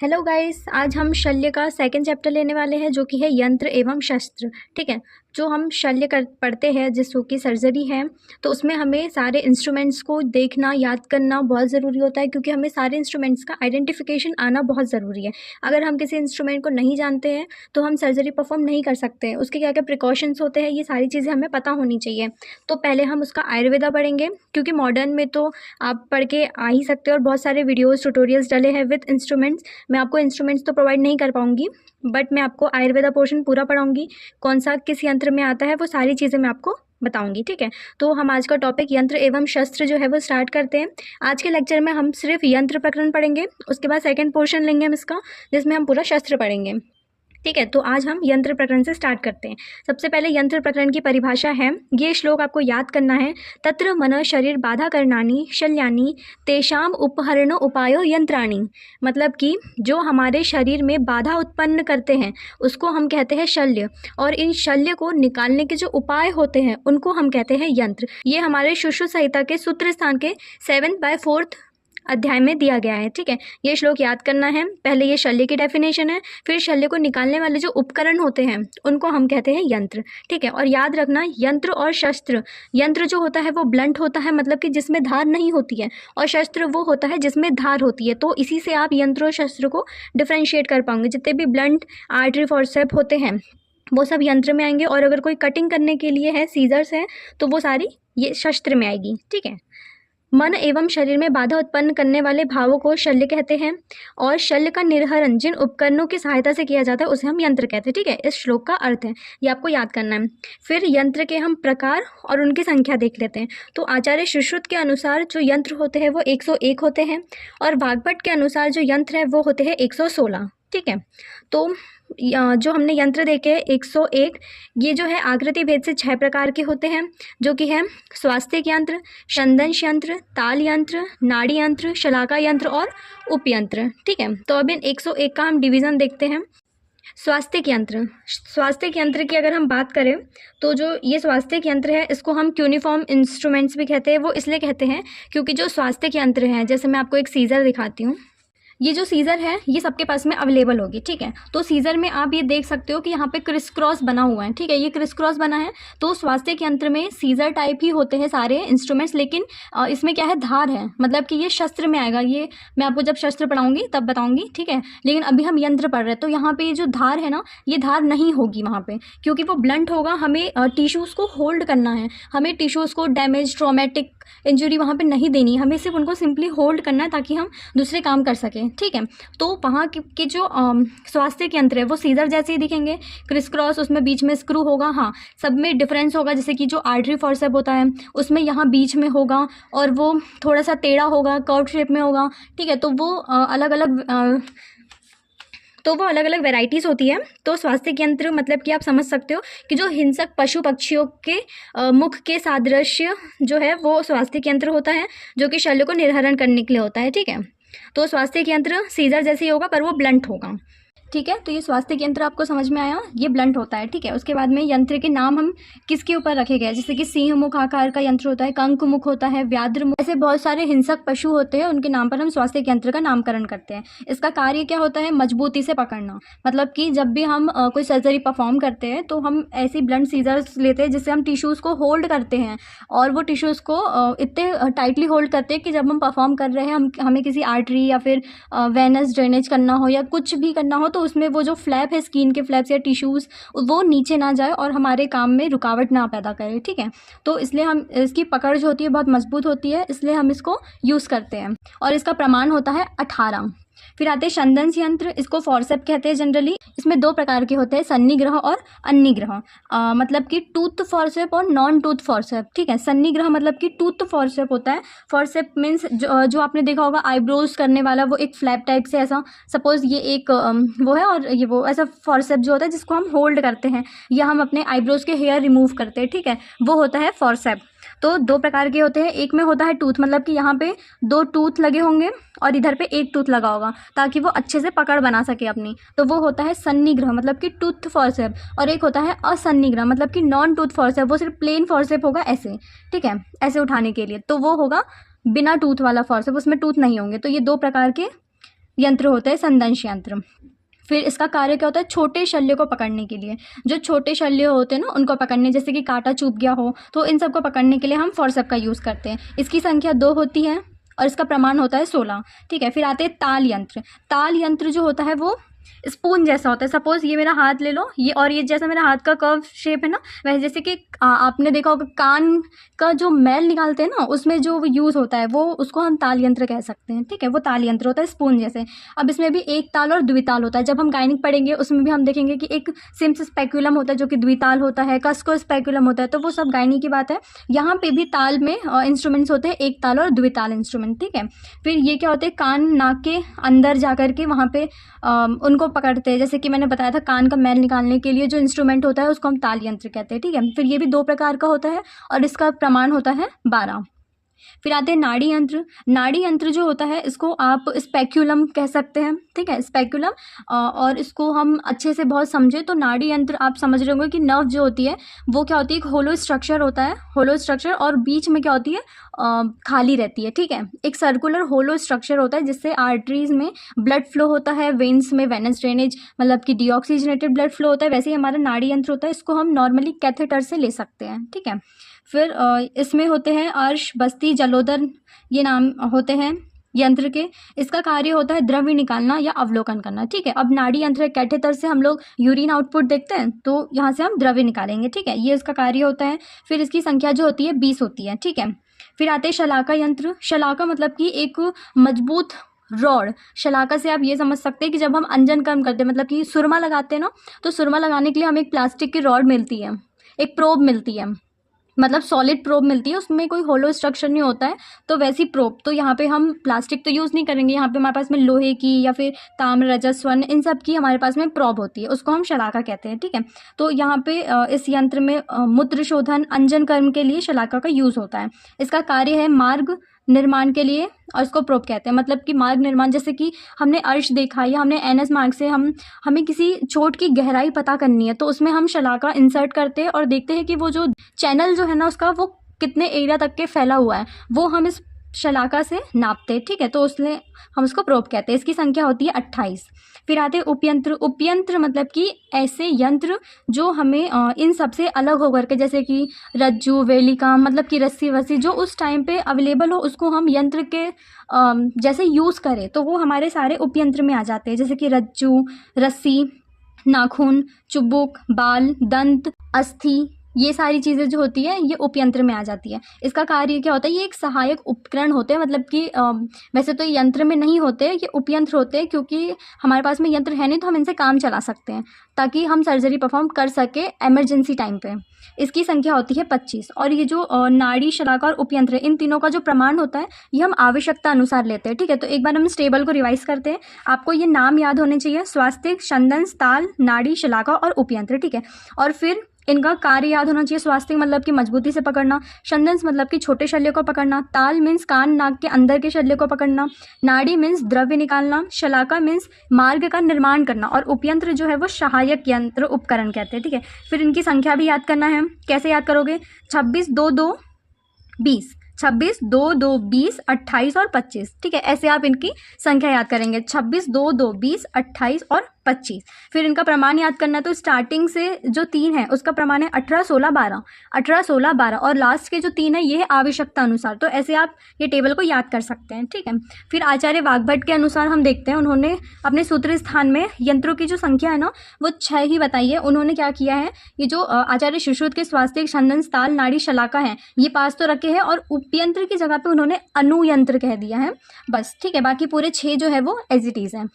Hello guys, आज हम शल्य का सेकंड चैप्टर लेने वाले हैं जो कि है यंत्र एवं शस्त्र। ठीक है। जो हम शल्य कर पढ़ते हैं जिसको कि सर्जरी है, तो उसमें हमें सारे इंस्ट्रूमेंट्स को देखना याद करना बहुत ज़रूरी होता है, क्योंकि हमें सारे इंस्ट्रूमेंट्स का आइडेंटिफिकेशन आना बहुत ज़रूरी है। अगर हम किसी इंस्ट्रूमेंट को नहीं जानते हैं तो हम सर्जरी परफॉर्म नहीं कर सकते हैं। उसके क्या क्या प्रिकॉशंस होते हैं, ये सारी चीज़ें हमें पता होनी चाहिए। तो पहले हम उसका आयुर्वेदा पढ़ेंगे, क्योंकि मॉडर्न में तो आप पढ़ के आ ही सकते हो और बहुत सारे वीडियोज़ ट्यूटोरियल्स डले हैं विद इंस्ट्रूमेंट्स। मैं आपको इंस्ट्रूमेंट्स तो प्रोवाइड नहीं कर पाऊंगी, बट मैं आपको आयुर्वेदा पोर्शन पूरा पढ़ाऊंगी। कौन सा किस यंत्र में आता है वो सारी चीज़ें मैं आपको बताऊंगी। ठीक है। तो हम आज का टॉपिक यंत्र एवं शस्त्र जो है वो स्टार्ट करते हैं। आज के लेक्चर में हम सिर्फ यंत्र प्रकरण पढ़ेंगे, उसके बाद सेकंड पोर्शन लेंगे हम इसका, जिसमें हम पूरा शस्त्र पढ़ेंगे। ठीक है। तो आज हम यंत्र प्रकरण से स्टार्ट करते हैं। सबसे पहले यंत्र प्रकरण की परिभाषा है, ये श्लोक आपको याद करना है। तत्र मन शरीर बाधा करणानि शल्यानि तेषाम उपहरण उपायो यंत्राणि। मतलब कि जो हमारे शरीर में बाधा उत्पन्न करते हैं उसको हम कहते हैं शल्य, और इन शल्य को निकालने के जो उपाय होते हैं उनको हम कहते हैं यंत्र। ये हमारे सुश्रुत संहिता के सूत्र स्थान के 7/4 अध्याय में दिया गया है। ठीक है। ये श्लोक याद करना है। पहले ये शल्य की डेफिनेशन है, फिर शल्य को निकालने वाले जो उपकरण होते हैं उनको हम कहते हैं यंत्र। ठीक है। और याद रखना, यंत्र और शस्त्र, यंत्र जो होता है वो ब्लंट होता है, मतलब कि जिसमें धार नहीं होती है, और शस्त्र वो होता है जिसमें धार होती है। तो इसी से आप यंत्र और शस्त्र को डिफ्रेंशिएट कर पाओगे। जितने भी ब्लंट आर्टरी फोर्सेप होते हैं वो सब यंत्र में आएंगे, और अगर कोई कटिंग करने के लिए है, सीजर्स है, तो वो सारी ये शस्त्र में आएगी। ठीक है। मन एवं शरीर में बाधा उत्पन्न करने वाले भावों को शल्य कहते हैं, और शल्य का निर्हरण जिन उपकरणों की सहायता से किया जाता है उसे हम यंत्र कहते हैं। ठीक है। इस श्लोक का अर्थ है, ये आपको याद करना है। फिर यंत्र के हम प्रकार और उनकी संख्या देख लेते हैं। तो आचार्य सुश्रुत के अनुसार जो यंत्र होते हैं वो 101 होते हैं, और वाग्भट के अनुसार जो यंत्र है वो होते हैं 116। ठीक है। तो जो हमने यंत्र देखे 101, ये जो है आकृति भेद से 6 प्रकार के होते हैं, जो कि है स्वास्थ्य यंत्र, संदंश यंत्र, ताल यंत्र, नाड़ी यंत्र, शलाका यंत्र और उपयंत्र। ठीक है। तो अब इन 101 का हम डिवीज़न देखते हैं। स्वास्थ्य यंत्र, स्वास्थ्य यंत्र की अगर हम बात करें तो जो ये स्वास्थ्य यंत्र है इसको हम क्यूनिफॉर्म इंस्ट्रूमेंट्स भी कहते हैं। वो इसलिए कहते हैं क्योंकि जो स्वास्थ्य यंत्र हैं, जैसे मैं आपको एक सीजर दिखाती हूँ, ये जो सीज़र है ये सबके पास में अवेलेबल होगी। ठीक है। तो सीज़र में आप ये देख सकते हो कि यहाँ पे क्रिस क्रॉस बना हुआ है। ठीक है। ये क्रिस क्रॉस बना है। तो स्वास्थ्य यंत्र में सीज़र टाइप ही होते हैं सारे इंस्ट्रूमेंट्स, लेकिन इसमें क्या है, धार है, मतलब कि ये शस्त्र में आएगा। ये मैं आपको जब शस्त्र पढ़ाऊंगी तब बताऊंगी। ठीक है। लेकिन अभी हम यंत्र पढ़ रहे हैं, तो यहाँ पे ये जो धार है ना, ये धार नहीं होगी वहाँ पे, क्योंकि वो ब्लंट होगा। हमें टिश्यूज़ को होल्ड करना है, हमें टिश्यूज़ को डैमेज, ट्रॉमेटिक इंजरी वहाँ पे नहीं देनी, हमें सिर्फ उनको सिंपली होल्ड करना है ताकि हम दूसरे काम कर सकें। ठीक है। तो वहाँ के जो स्वास्थ्य यंत्र है वो सीजर जैसे ही दिखेंगे, क्रिस क्रॉस, उसमें बीच में स्क्रू होगा। हाँ, सब में डिफरेंस होगा, जैसे कि जो आर्टरी फोर्सेप होता है उसमें यहाँ बीच में होगा और वो थोड़ा सा टेढ़ा होगा, कर्व शेप में होगा। ठीक है। तो वो अलग अलग वेराइटीज़ होती है। तो स्वास्थ्य यंत्र मतलब कि आप समझ सकते हो कि जो हिंसक पशु पक्षियों के मुख के सादृश्य जो है वो स्वास्थ्य यंत्र होता है, जो कि शल्य को निर्हरण करने के लिए होता है। ठीक है। तो स्वास्थ्य यंत्र सीजर जैसे ही होगा, पर वो ब्लंट होगा। ठीक है। तो ये स्वास्थ्य यंत्र आपको समझ में आया, ये ब्लंट होता है। ठीक है। उसके बाद में यंत्र के नाम हम किसके ऊपर रखे गए, जैसे कि सिंह मुख आकार का यंत्र होता है, कंक मुख होता है, व्याघ्र मुख, ऐसे बहुत सारे हिंसक पशु होते हैं, उनके नाम पर हम स्वास्थ्य यंत्र का नामकरण करते हैं। इसका कार्य क्या होता है, मजबूती से पकड़ना। मतलब कि जब भी हम कोई सर्जरी परफॉर्म करते हैं तो हम ऐसी ब्लंट सीजर्स लेते हैं जिससे हम टिश्यूज़ को होल्ड करते हैं, और वो टिश्यूज़ को इतने टाइटली होल्ड करते हैं कि जब हम परफॉर्म कर रहे हैं, हमें किसी आर्टरी या फिर वेनस ड्रेनेज करना हो या कुछ भी करना हो, तो उसमें वो जो फ्लैप है, स्किन के फ्लैप्स या टिश्यूज़, वो नीचे ना जाए और हमारे काम में रुकावट ना पैदा करे। ठीक है। तो इसलिए हम, इसकी पकड़ जो होती है बहुत मजबूत होती है, इसलिए हम इसको यूज़ करते हैं, और इसका प्रमाण होता है 18। फिर आते हैं संदंश यंत्र, इसको फॉर्सेप कहते हैं जनरली। इसमें 2 प्रकार के होते हैं, सन्निग्रह और अन्निग्रह। मतलब कि टूथ फॉर्सेप और नॉन टूथ फॉर्सेप। ठीक है। सन्निग्रह मतलब कि टूथ फॉर्सेप होता है। फॉर्सेप मीन्स जो आपने देखा होगा आईब्रोज करने वाला, वो एक फ्लैप टाइप से, ऐसा सपोज ये एक वो है, और ये वो, ऐसा फॉर्सेप जो होता है जिसको हम होल्ड करते हैं, या हम अपने आईब्रोज के हेयर रिमूव करते हैं। ठीक है। वो होता है फॉर्सेप। तो 2 प्रकार के होते हैं। एक में होता है टूथ, मतलब कि यहाँ पे 2 टूथ लगे होंगे और इधर पे 1 टूथ लगा होगा, ताकि वो अच्छे से पकड़ बना सके अपनी, तो वो होता है सन्निग्रह, मतलब कि टूथ फॉर्सेप। और एक होता है असन्निग्रह, मतलब कि नॉन टूथ फॉर्सेप, वो सिर्फ प्लेन फॉर्सेप होगा ऐसे। ठीक है। ऐसे उठाने के लिए, तो वो होगा बिना टूथ वाला फॉर्सेप, उसमें टूथ नहीं होंगे। तो ये 2 प्रकार के यंत्र होता है संदंश यंत्र। फिर इसका कार्य क्या होता है, छोटे शल्य को पकड़ने के लिए, जो छोटे शल्य होते हैं ना उनको पकड़ने, जैसे कि कांटा चुभ गया हो तो इन सब को पकड़ने के लिए हम फोर्सेप का यूज़ करते हैं। इसकी संख्या 2 होती है और इसका प्रमाण होता है 16। ठीक है, फिर आते हैं ताल यंत्र। ताल यंत्र जो होता है वो स्पून जैसा होता है। सपोज ये मेरा हाथ ले लो, ये और ये जैसा मेरा हाथ का कर्व शेप है ना, वैसे जैसे कि आपने देखा होगा कान का जो मैल निकालते हैं ना उसमें जो यूज़ होता है वो, उसको हम ताल यंत्र कह सकते हैं। ठीक है, वो ताल यंत्र होता है स्पून जैसे। अब इसमें भी एक ताल और द्विताल होता है। जब हम गायनिक पढ़ेंगे उसमें भी हम देखेंगे कि एक सिम्स स्पेक्यूलम होता है जो कि द्विताल होता है, कस्को स्पेक्यूलम होता है, तो वो सब गायनिक की बात है। यहाँ पे भी ताल में इंस्ट्रूमेंट्स होते हैं, एक ताल और द्विताल इंस्ट्रूमेंट। ठीक है, फिर ये क्या होते हैं, कान नाक के अंदर जा करके वहाँ पे उनको पकड़ते हैं। जैसे कि मैंने बताया था कान का मैल निकालने के लिए जो इंस्ट्रूमेंट होता है उसको हम ताल यंत्र कहते हैं। ठीक है, फिर ये भी 2 प्रकार का होता है और इसका प्रमाण होता है 12। फिर आते हैं नाड़ी यंत्र। नाड़ी यंत्र जो होता है इसको आप स्पेक्यूलम कह सकते हैं। ठीक है, स्पेक्यूलम। और इसको हम अच्छे से बहुत समझे तो नाड़ी यंत्र आप समझ रहे होंगे कि नर्व जो होती है वो क्या होती है, एक होलो स्ट्रक्चर होता है, होलो स्ट्रक्चर, और बीच में क्या होती है, खाली रहती है। ठीक है, एक सर्कुलर होलो स्ट्रक्चर होता है जिससे आर्टरीज में ब्लड फ्लो होता है, वेन्स में वेनस ड्रेनेज मतलब कि डीऑक्सीजनेटेड ब्लड फ्लो होता है। वैसे ही हमारा नाड़ी यंत्र होता है, इसको हम नॉर्मली कैथेटर से ले सकते हैं। ठीक है, फिर इसमें होते हैं अर्श, बस्ती, जलोदर, ये नाम होते हैं यंत्र के। इसका कार्य होता है द्रव्य निकालना या अवलोकन करना। ठीक है, अब नाड़ी यंत्र कैथेटर से हम लोग यूरिन आउटपुट देखते हैं तो यहाँ से हम द्रव्य निकालेंगे। ठीक है, ये इसका कार्य होता है। फिर इसकी संख्या जो होती है 20 होती है। ठीक है, फिर आते हैं शलाका यंत्र। शलाका मतलब कि एक मजबूत रॉड। शलाका से आप ये समझ सकते हैं कि जब हम अंजन कर्म करते हैं मतलब कि सुरमा लगाते हैं ना, तो सुरमा लगाने के लिए हमें एक प्लास्टिक की रॉड मिलती है, एक प्रोब मिलती है, मतलब सॉलिड प्रोब मिलती है, उसमें कोई होलो स्ट्रक्चर नहीं होता है। तो वैसी प्रोब, तो यहाँ पे हम प्लास्टिक तो यूज़ नहीं करेंगे, यहाँ पे हमारे पास में लोहे की या फिर ताम्र, रजत, स्वर्ण, इन सब की हमारे पास में प्रोब होती है, उसको हम शलाका कहते हैं। ठीक है, तो यहाँ पे इस यंत्र में मूत्र शोधन, अंजन कर्म के लिए शलाका का यूज़ होता है। इसका कार्य है मार्ग निर्माण के लिए और इसको प्रोब कहते हैं। मतलब कि मार्ग निर्माण, जैसे कि हमने अर्श देखा या हमने एनएस मार्ग से हमें किसी चोट की गहराई पता करनी है तो उसमें हम शलाका इंसर्ट करते हैं और देखते हैं कि वो जो चैनल जो है ना उसका वो कितने एरिया तक के फैला हुआ है, वो हम इस शलाका से नापते हैं। ठीक है, तो उसमें हम उसको प्रोब कहते हैं। इसकी संख्या होती है 28। फिर आते हैं उपयंत्र। उपयंत्र मतलब कि ऐसे यंत्र जो हमें इन सब से अलग होकर के, जैसे कि रज्जू, वेलिका मतलब कि रस्सी वस्सी जो उस टाइम पे अवेलेबल हो उसको हम यंत्र के जैसे यूज़ करें तो वो हमारे सारे उपयंत्र में आ जाते हैं। जैसे कि रज्जू, रस्सी, नाखून, चुबुक, बाल, दंत, अस्थि, ये सारी चीज़ें जो होती है ये उपयंत्र में आ जाती है। इसका कार्य क्या होता है, ये एक सहायक उपकरण होते हैं। मतलब कि वैसे तो यंत्र में नहीं होते, ये उपयंत्र होते हैं, क्योंकि हमारे पास में यंत्र है नहीं तो हम इनसे काम चला सकते हैं ताकि हम सर्जरी परफॉर्म कर सके एमरजेंसी टाइम पे। इसकी संख्या होती है 25। और ये जो नाड़ी, शलाका और उपयंत्र इन तीनों का जो प्रमाण होता है ये हम आवश्यकता अनुसार लेते हैं। ठीक है, तो एक बार हम इस टेबल को रिवाइज करते हैं। आपको ये नाम याद होने चाहिए, स्वास्तिक, छंदंस, ताल, नाड़ी, शलाका और उपयंत्र। ठीक है, और फिर इनका कार्य याद होना चाहिए। स्वास्थ्य मतलब कि मजबूती से पकड़ना, छंदंस मतलब कि छोटे शल्य को पकड़ना, ताल मीन्स कान नाक के अंदर के शल्य को पकड़ना, नाड़ी मीन्स द्रव्य निकालना, शलाका मीन्स मार्ग का निर्माण करना, और उपयंत्र जो है वो सहायक यंत्र उपकरण कहते हैं। ठीक है, फिर इनकी संख्या भी याद करना है। कैसे याद करोगे, 26, 2, 2, 20, 26, 2, 2, 20, 28 और 25। ठीक है, ऐसे आप इनकी संख्या याद करेंगे, 26, 2, 2, 20, 28 और 25। फिर इनका प्रमाण याद करना है तो स्टार्टिंग से जो 3 है उसका प्रमाण है 18, 16, 12, 18, 16, 12, और लास्ट के जो 3 है ये है आवश्यकता अनुसार। तो ऐसे आप ये टेबल को याद कर सकते हैं। ठीक है, फिर आचार्य वाग्भट के अनुसार हम देखते हैं, उन्होंने अपने सूत्र स्थान में यंत्रों की जो संख्या है ना वो 6 ही बताई है। उन्होंने क्या किया है, ये जो आचार्य सुश्रुत के स्वास्थ्य, छंदन, ताल, नाड़ी, शलाका है ये पास तो रखे हैं, और उपयंत्र की जगह पे उन्होंने अनुयंत्र कह दिया है बस। ठीक है, बाकी पूरे 6 जो है वो एज इट इज़ है।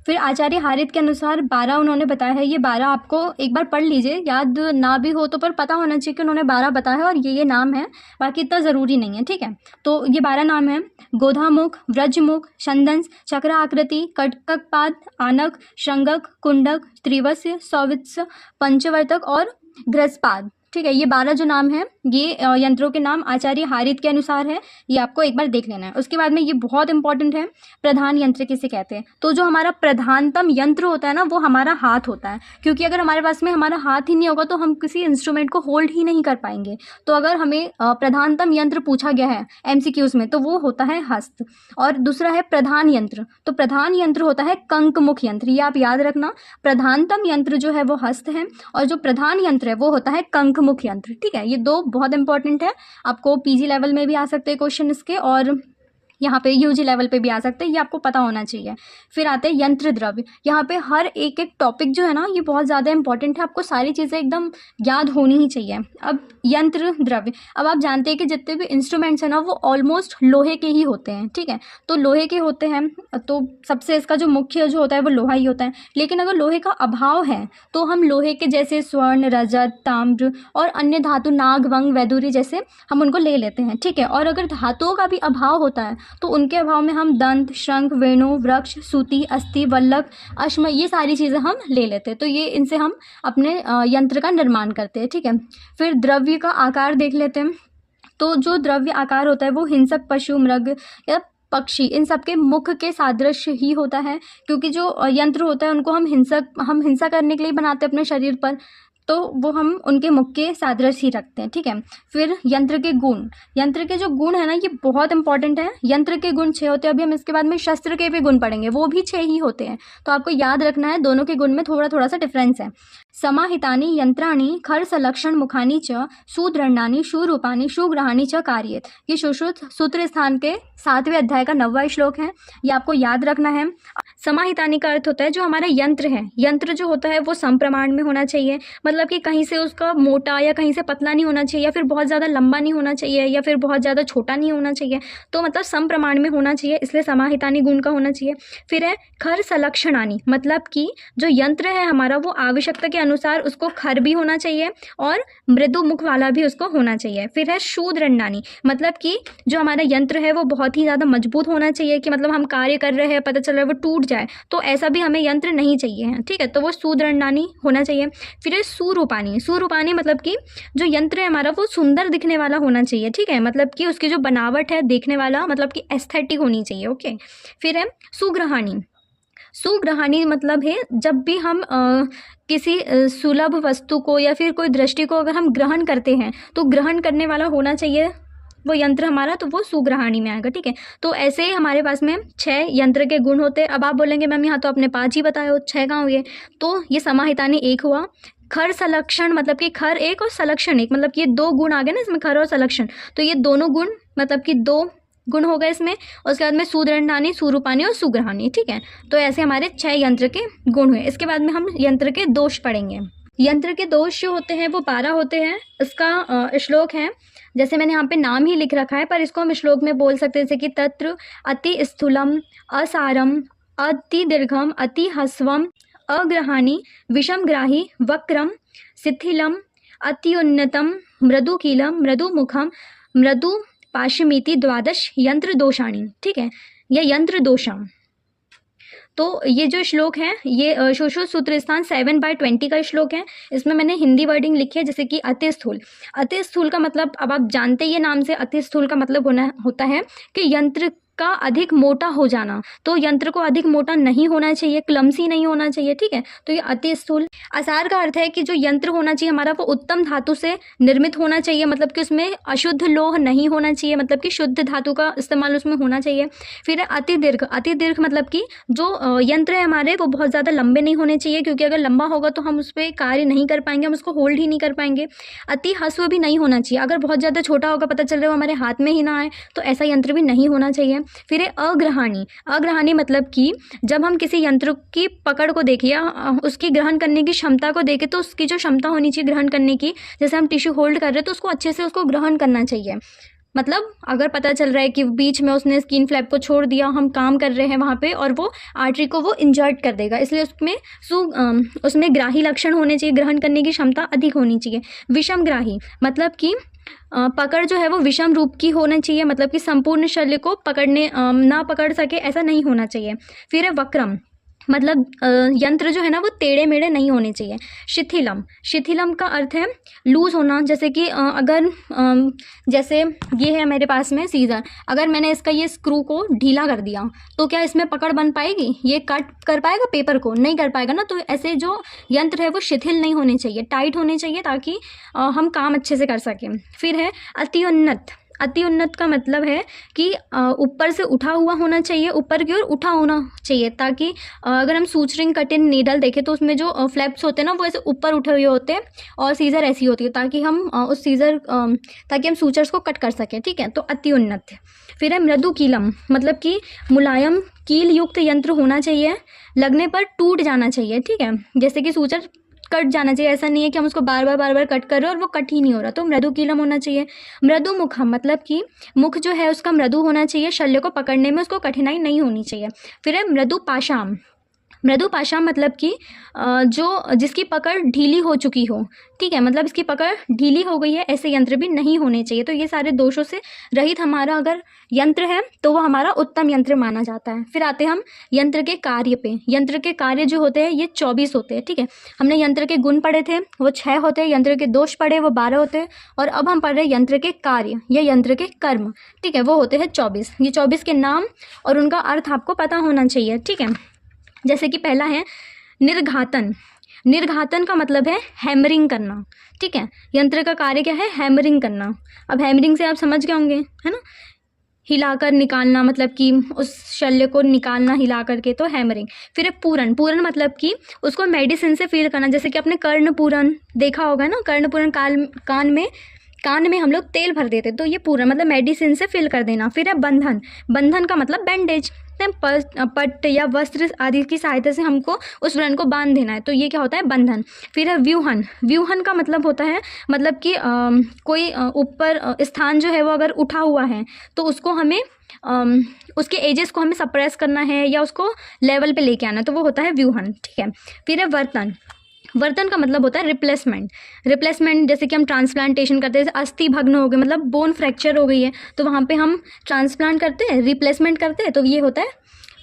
फिर आचार्य हारित के अनुसार 12 उन्होंने बताया है। ये 12 आपको एक बार पढ़ लीजिए, याद ना भी हो तो पर पता होना चाहिए कि उन्होंने 12 बताया है और ये नाम है, बाकी इतना ज़रूरी नहीं है। ठीक है, तो ये 12 नाम है, गोधामुख, व्रजमुख, छंदंस, चक्र आकृति, कटकपाद, आनक, श्रृंगक, कुंडक, त्रिवस्य, सौवित्स, पंचवर्तक और ग्रसपाद। ठीक है, ये 12 जो नाम है ये यंत्रों के नाम आचार्य हारित के अनुसार है, ये आपको एक बार देख लेना है। उसके बाद में ये बहुत इंपॉर्टेंट है, प्रधान यंत्र किसे कहते हैं। तो जो हमारा प्रधानतम यंत्र होता है ना वो हमारा हाथ होता है, क्योंकि अगर हमारे पास में हमारा हाथ ही नहीं होगा तो हम किसी इंस्ट्रूमेंट को होल्ड ही नहीं कर पाएंगे। तो अगर हमें प्रधानतम यंत्र पूछा गया है MCQs में तो वो होता है हस्त। और दूसरा है प्रधान यंत्र, तो प्रधान यंत्र होता है कंकमुख यंत्र, ये आप याद रखना। प्रधानतम यंत्र जो है वो हस्त है और जो प्रधान यंत्र है वो होता है कंकमुख यंत्र। ठीक है, ये दो बहुत इंपॉर्टेंट है, आपको PG लेवल में भी आ सकते हैं क्वेश्चन इसके, और यहाँ पे UG लेवल पे भी आ सकते हैं, ये आपको पता होना चाहिए। फिर आते हैं यंत्र द्रव्य, यहाँ पे हर एक एक टॉपिक जो है ना ये बहुत ज़्यादा इंपॉर्टेंट है, आपको सारी चीज़ें एकदम याद होनी ही चाहिए। अब यंत्र द्रव्य, अब आप जानते हैं कि जितने भी इंस्ट्रूमेंट्स हैं ना वो ऑलमोस्ट लोहे के ही होते हैं। ठीक है, तो लोहे के होते हैं, तो सबसे इसका जो मुख्य जो होता है वो लोहा ही होता है। लेकिन अगर लोहे का अभाव है तो हम लोहे के जैसे स्वर्ण, रजत, ताम्र और अन्य धातु नाग, वंग, वैदुरी जैसे हम उनको ले लेते हैं। ठीक है, और अगर धातुओं का भी अभाव होता है तो उनके अभाव में हम दंत, शंख, वेणु, वृक्ष, सूती, अस्थि, वल्लक, अश्म, ये सारी चीज़ें हम ले लेते हैं। तो ये इनसे हम अपने यंत्र का निर्माण करते हैं। ठीक है, फिर द्रव्य का आकार देख लेते हैं। तो जो द्रव्य आकार होता है वो हिंसक पशु, मृग या पक्षी, इन सब के मुख के सादृश्य ही होता है, क्योंकि जो यंत्र होता है उनको हम हिंसा करने के लिए बनाते हैं अपने शरीर पर, तो वो हम उनके मुख के सादृश्य ही रखते हैं। ठीक है, फिर यंत्र के गुण, यंत्र के जो गुण है ना ये बहुत इंपॉर्टेंट है। यंत्र के गुण 6 होते हैं, अभी हम इसके बाद में शस्त्र के भी गुण पढ़ेंगे, वो भी 6 ही होते हैं, तो आपको याद रखना है, दोनों के गुण में थोड़ा थोड़ा सा डिफरेंस है। समाहितानि यंत्राणि खरसलक्षण मुखानि च सुदृढ़ानि सुरूपानि सुग्रहाणि च कार्येत, ये सुश्रुत सूत्र स्थान के 7वें अध्याय का 9वां श्लोक है, ये आपको याद रखना है। समाहितानि का अर्थ होता है जो हमारा यंत्र है, यंत्र जो होता है वो समप्रमाण में होना चाहिए, मतलब कि कहीं से उसका मोटा या कहीं से पतला नहीं होना चाहिए, या फिर बहुत ज़्यादा लंबा नहीं होना चाहिए, या फिर बहुत ज़्यादा छोटा नहीं होना चाहिए, तो मतलब समप्रमाण में होना चाहिए, इसलिए समाहितानि गुण का होना चाहिए। फिर है खर सलक्षणानि, मतलब कि जो यंत्र है हमारा वो आवश्यकता के अनुसार उसको खर भी होना चाहिए और मृदु मुख वाला भी उसको होना चाहिए। फिर है शूद्रंडानी, मतलब कि जो हमारा यंत्र है वो बहुत ही ज़्यादा मजबूत होना चाहिए, कि मतलब हम कार्य कर रहे हैं पता चल रहा है वो टूट जाए, तो ऐसा भी हमें यंत्र नहीं चाहिए है। ठीक है, तो वो शूद्रंडानी होना चाहिए। फिर है सुरूपानी, सुरूपानी मतलब कि जो यंत्र है हमारा वो सुंदर दिखने वाला होना चाहिए। ठीक है, मतलब कि उसकी जो बनावट है देखने वाला, मतलब कि एस्थेटिक होनी चाहिए। ओके, फिर है सुग्रहाणी, सुग्रहाणी मतलब है जब भी हम किसी सुलभ वस्तु को या फिर कोई दृष्टि को अगर हम ग्रहण करते हैं तो ग्रहण करने वाला होना चाहिए वो यंत्र हमारा, तो वो सुग्रहाणी में आएगा। ठीक है, तो ऐसे ही हमारे पास में 6 यंत्र के गुण होते हैं। अब आप बोलेंगे मैम यहाँ तो आपने 5 ही बताए हो, 6 कहाँ हुए? तो ये समाहितानि 1 हुआ, खर सलक्षण मतलब कि खर 1 और सलक्षण 1, मतलब कि ये 2 गुण आ गए ना इसमें, खर और सलक्षण, तो ये दोनों गुण मतलब कि 2 गुण हो गए इसमें। उसके बाद में सुदृढ़ानी, सुरूपानी और सुग्रहाणी। ठीक है, तो ऐसे हमारे 6 यंत्र के गुण हुए। इसके बाद में हम यंत्र के दोष पढ़ेंगे। यंत्र के दोष जो होते हैं वो 12 होते हैं। इसका श्लोक है, जैसे मैंने यहाँ पे नाम ही लिख रखा है पर इसको हम श्लोक में बोल सकते हैं, जैसे कि तत्र अति स्थूलम, असारम, अति दीर्घम, अति ह्रस्वम, अग्रहाणी, विषमग्राही, वक्रम, शिथिलम, अत्युन्नतम, मृदुकीलम, मृदुमुखम, मृदु पाशमिति 12 यंत्र दोषाणी। ठीक है, या यंत्र दोषम। तो ये जो श्लोक है ये सुश्रुत सूत्र स्थान 7/20 का श्लोक है। इसमें मैंने हिंदी वर्डिंग लिखी है, जैसे कि अति स्थूल। अति स्थूल का मतलब अब आप जानते ही, ये नाम से अति स्थूल का मतलब होता है कि यंत्र का अधिक मोटा हो जाना, तो यंत्र को अधिक मोटा नहीं होना चाहिए, क्लमसी नहीं होना चाहिए। ठीक है, तो ये अति स्थूल। आसार का अर्थ है कि जो यंत्र होना चाहिए हमारा वो उत्तम धातु से निर्मित होना चाहिए, मतलब कि उसमें अशुद्ध लोह नहीं होना चाहिए, मतलब कि शुद्ध धातु का इस्तेमाल उसमें होना चाहिए। फिर है अति दीर्घ, अति दीर्घ मतलब कि जो यंत्र है हमारे वो बहुत ज़्यादा लंबे नहीं होने चाहिए, क्योंकि अगर लंबा होगा तो हम उस पर कार्य नहीं कर पाएंगे, हम उसको होल्ड ही नहीं कर पाएंगे। अति ह्रस्व भी नहीं होना चाहिए, अगर बहुत ज़्यादा छोटा होगा पता चल रहा है हमारे हाथ में ही ना आए, तो ऐसा यंत्र भी नहीं होना चाहिए। फिर है अग्रहाणी, अग्रहाणी मतलब कि जब हम किसी यंत्र की पकड़ को देखें या उसकी ग्रहण करने की क्षमता को देखें, तो उसकी जो क्षमता होनी चाहिए ग्रहण करने की, जैसे हम टिश्यू होल्ड कर रहे हैं तो उसको अच्छे से उसको ग्रहण करना चाहिए। मतलब अगर पता चल रहा है कि बीच में उसने स्किन फ्लैप को छोड़ दिया, हम काम कर रहे हैं वहाँ पे और वो आर्टरी को वो इंजर्ट कर देगा, इसलिए उसमें ग्राही लक्षण होने चाहिए, ग्रहण करने की क्षमता अधिक होनी चाहिए। विषम ग्राही मतलब कि पकड़ जो है वो विषम रूप की होना चाहिए, मतलब कि संपूर्ण शल्य को ना पकड़ सके ऐसा नहीं होना चाहिए। फिर है वक्रम, मतलब यंत्र जो है ना वो टेढ़े मेढ़े नहीं होने चाहिए। शिथिलम, शिथिलम का अर्थ है लूज होना। जैसे कि अगर जैसे ये है मेरे पास में सीज़र, अगर मैंने इसका ये स्क्रू को ढीला कर दिया तो क्या इसमें पकड़ बन पाएगी? ये कट कर पाएगा पेपर को? नहीं कर पाएगा ना। तो ऐसे जो यंत्र है वो शिथिल नहीं होने चाहिए, टाइट होने चाहिए, ताकि हम काम अच्छे से कर सकें। फिर है अति उन्नत। अति उन्नत का मतलब है कि ऊपर से उठा हुआ होना चाहिए, ऊपर की ओर उठा होना चाहिए, ताकि अगर हम सूचरिंग कटिंग नीडल देखें तो उसमें जो फ्लैप्स होते हैं ना वो ऐसे ऊपर उठे हुए होते हैं, और सीज़र ऐसी होती है ताकि हम उस सीज़र ताकि हम सूचर्स को कट कर सकें। ठीक है, तो अति उन्नत। फिर है मृदु कीलम, मतलब कि मुलायम कील युक्त यंत्र होना चाहिए, लगने पर टूट जाना चाहिए। ठीक है, जैसे कि सूचर कट जाना चाहिए, ऐसा नहीं है कि हम उसको बार बार कट कर रहे हैं और वो कट ही नहीं हो रहा, तो मृदु कीलम होना चाहिए। मृदु मुखम, मतलब कि मुख जो है उसका मृदु होना चाहिए, शल्य को पकड़ने में उसको कठिनाई नहीं होनी चाहिए। फिर है मृदु पाशाम। मृदु पाशा मतलब कि जो जिसकी पकड़ ढीली हो चुकी हो। ठीक है, मतलब इसकी पकड़ ढीली हो गई है, ऐसे यंत्र भी नहीं होने चाहिए। तो ये सारे दोषों से रहित हमारा अगर यंत्र है तो वो हमारा उत्तम यंत्र माना जाता है। फिर आते हैं हम यंत्र के कार्य पे। यंत्र के कार्य जो होते हैं ये 24 होते हैं। ठीक है, हमने यंत्र के गुण पढ़े थे वो 6 होते हैं, यंत्र के दोष पढ़े वो 12 होते हैं, और अब हम पढ़ रहे हैं यंत्र के कार्य या यंत्र के कर्म। ठीक है, वो होते हैं 24। ये 24 के नाम और उनका अर्थ आपको पता होना चाहिए। ठीक है, जैसे कि पहला है निर्घातन। निर्घातन का मतलब है हैमरिंग करना। ठीक है, यंत्र का कार्य क्या है? हैमरिंग करना। अब हैमरिंग से आप समझ गए होंगे, है ना, हिलाकर निकालना, मतलब कि उस शल्य को निकालना हिला करके, तो हैमरिंग। फिर है पूरण। पूरण मतलब कि उसको मेडिसिन से फील करना, जैसे कि आपने कर्ण पूरण देखा होगा ना, कर्ण पूरण कान में हम लोग तेल भर देते, तो ये पूरा मतलब मेडिसिन से फिल कर देना। फिर है बंधन। बंधन का मतलब बैंडेज, पट्ट या वस्त्र आदि की सहायता से हमको उस व्रण को बांध देना है, तो ये क्या होता है? बंधन। फिर है व्यूहन। व्यूहन का मतलब होता है मतलब कि कोई ऊपर स्थान जो है वो अगर उठा हुआ है तो उसको हमें उसके एजेस को हमें सप्रेस करना है या उसको लेवल पे लेके आना, तो वो होता है व्यूहन। ठीक है, फिर है वर्तन। वर्तन का मतलब होता है रिप्लेसमेंट। रिप्लेसमेंट जैसे कि हम ट्रांसप्लांटेशन करते हैं, अस्थि भग्न हो गए, मतलब बोन फ्रैक्चर हो गई है, तो वहाँ पे हम ट्रांसप्लांट करते हैं, रिप्लेसमेंट करते हैं, तो ये होता है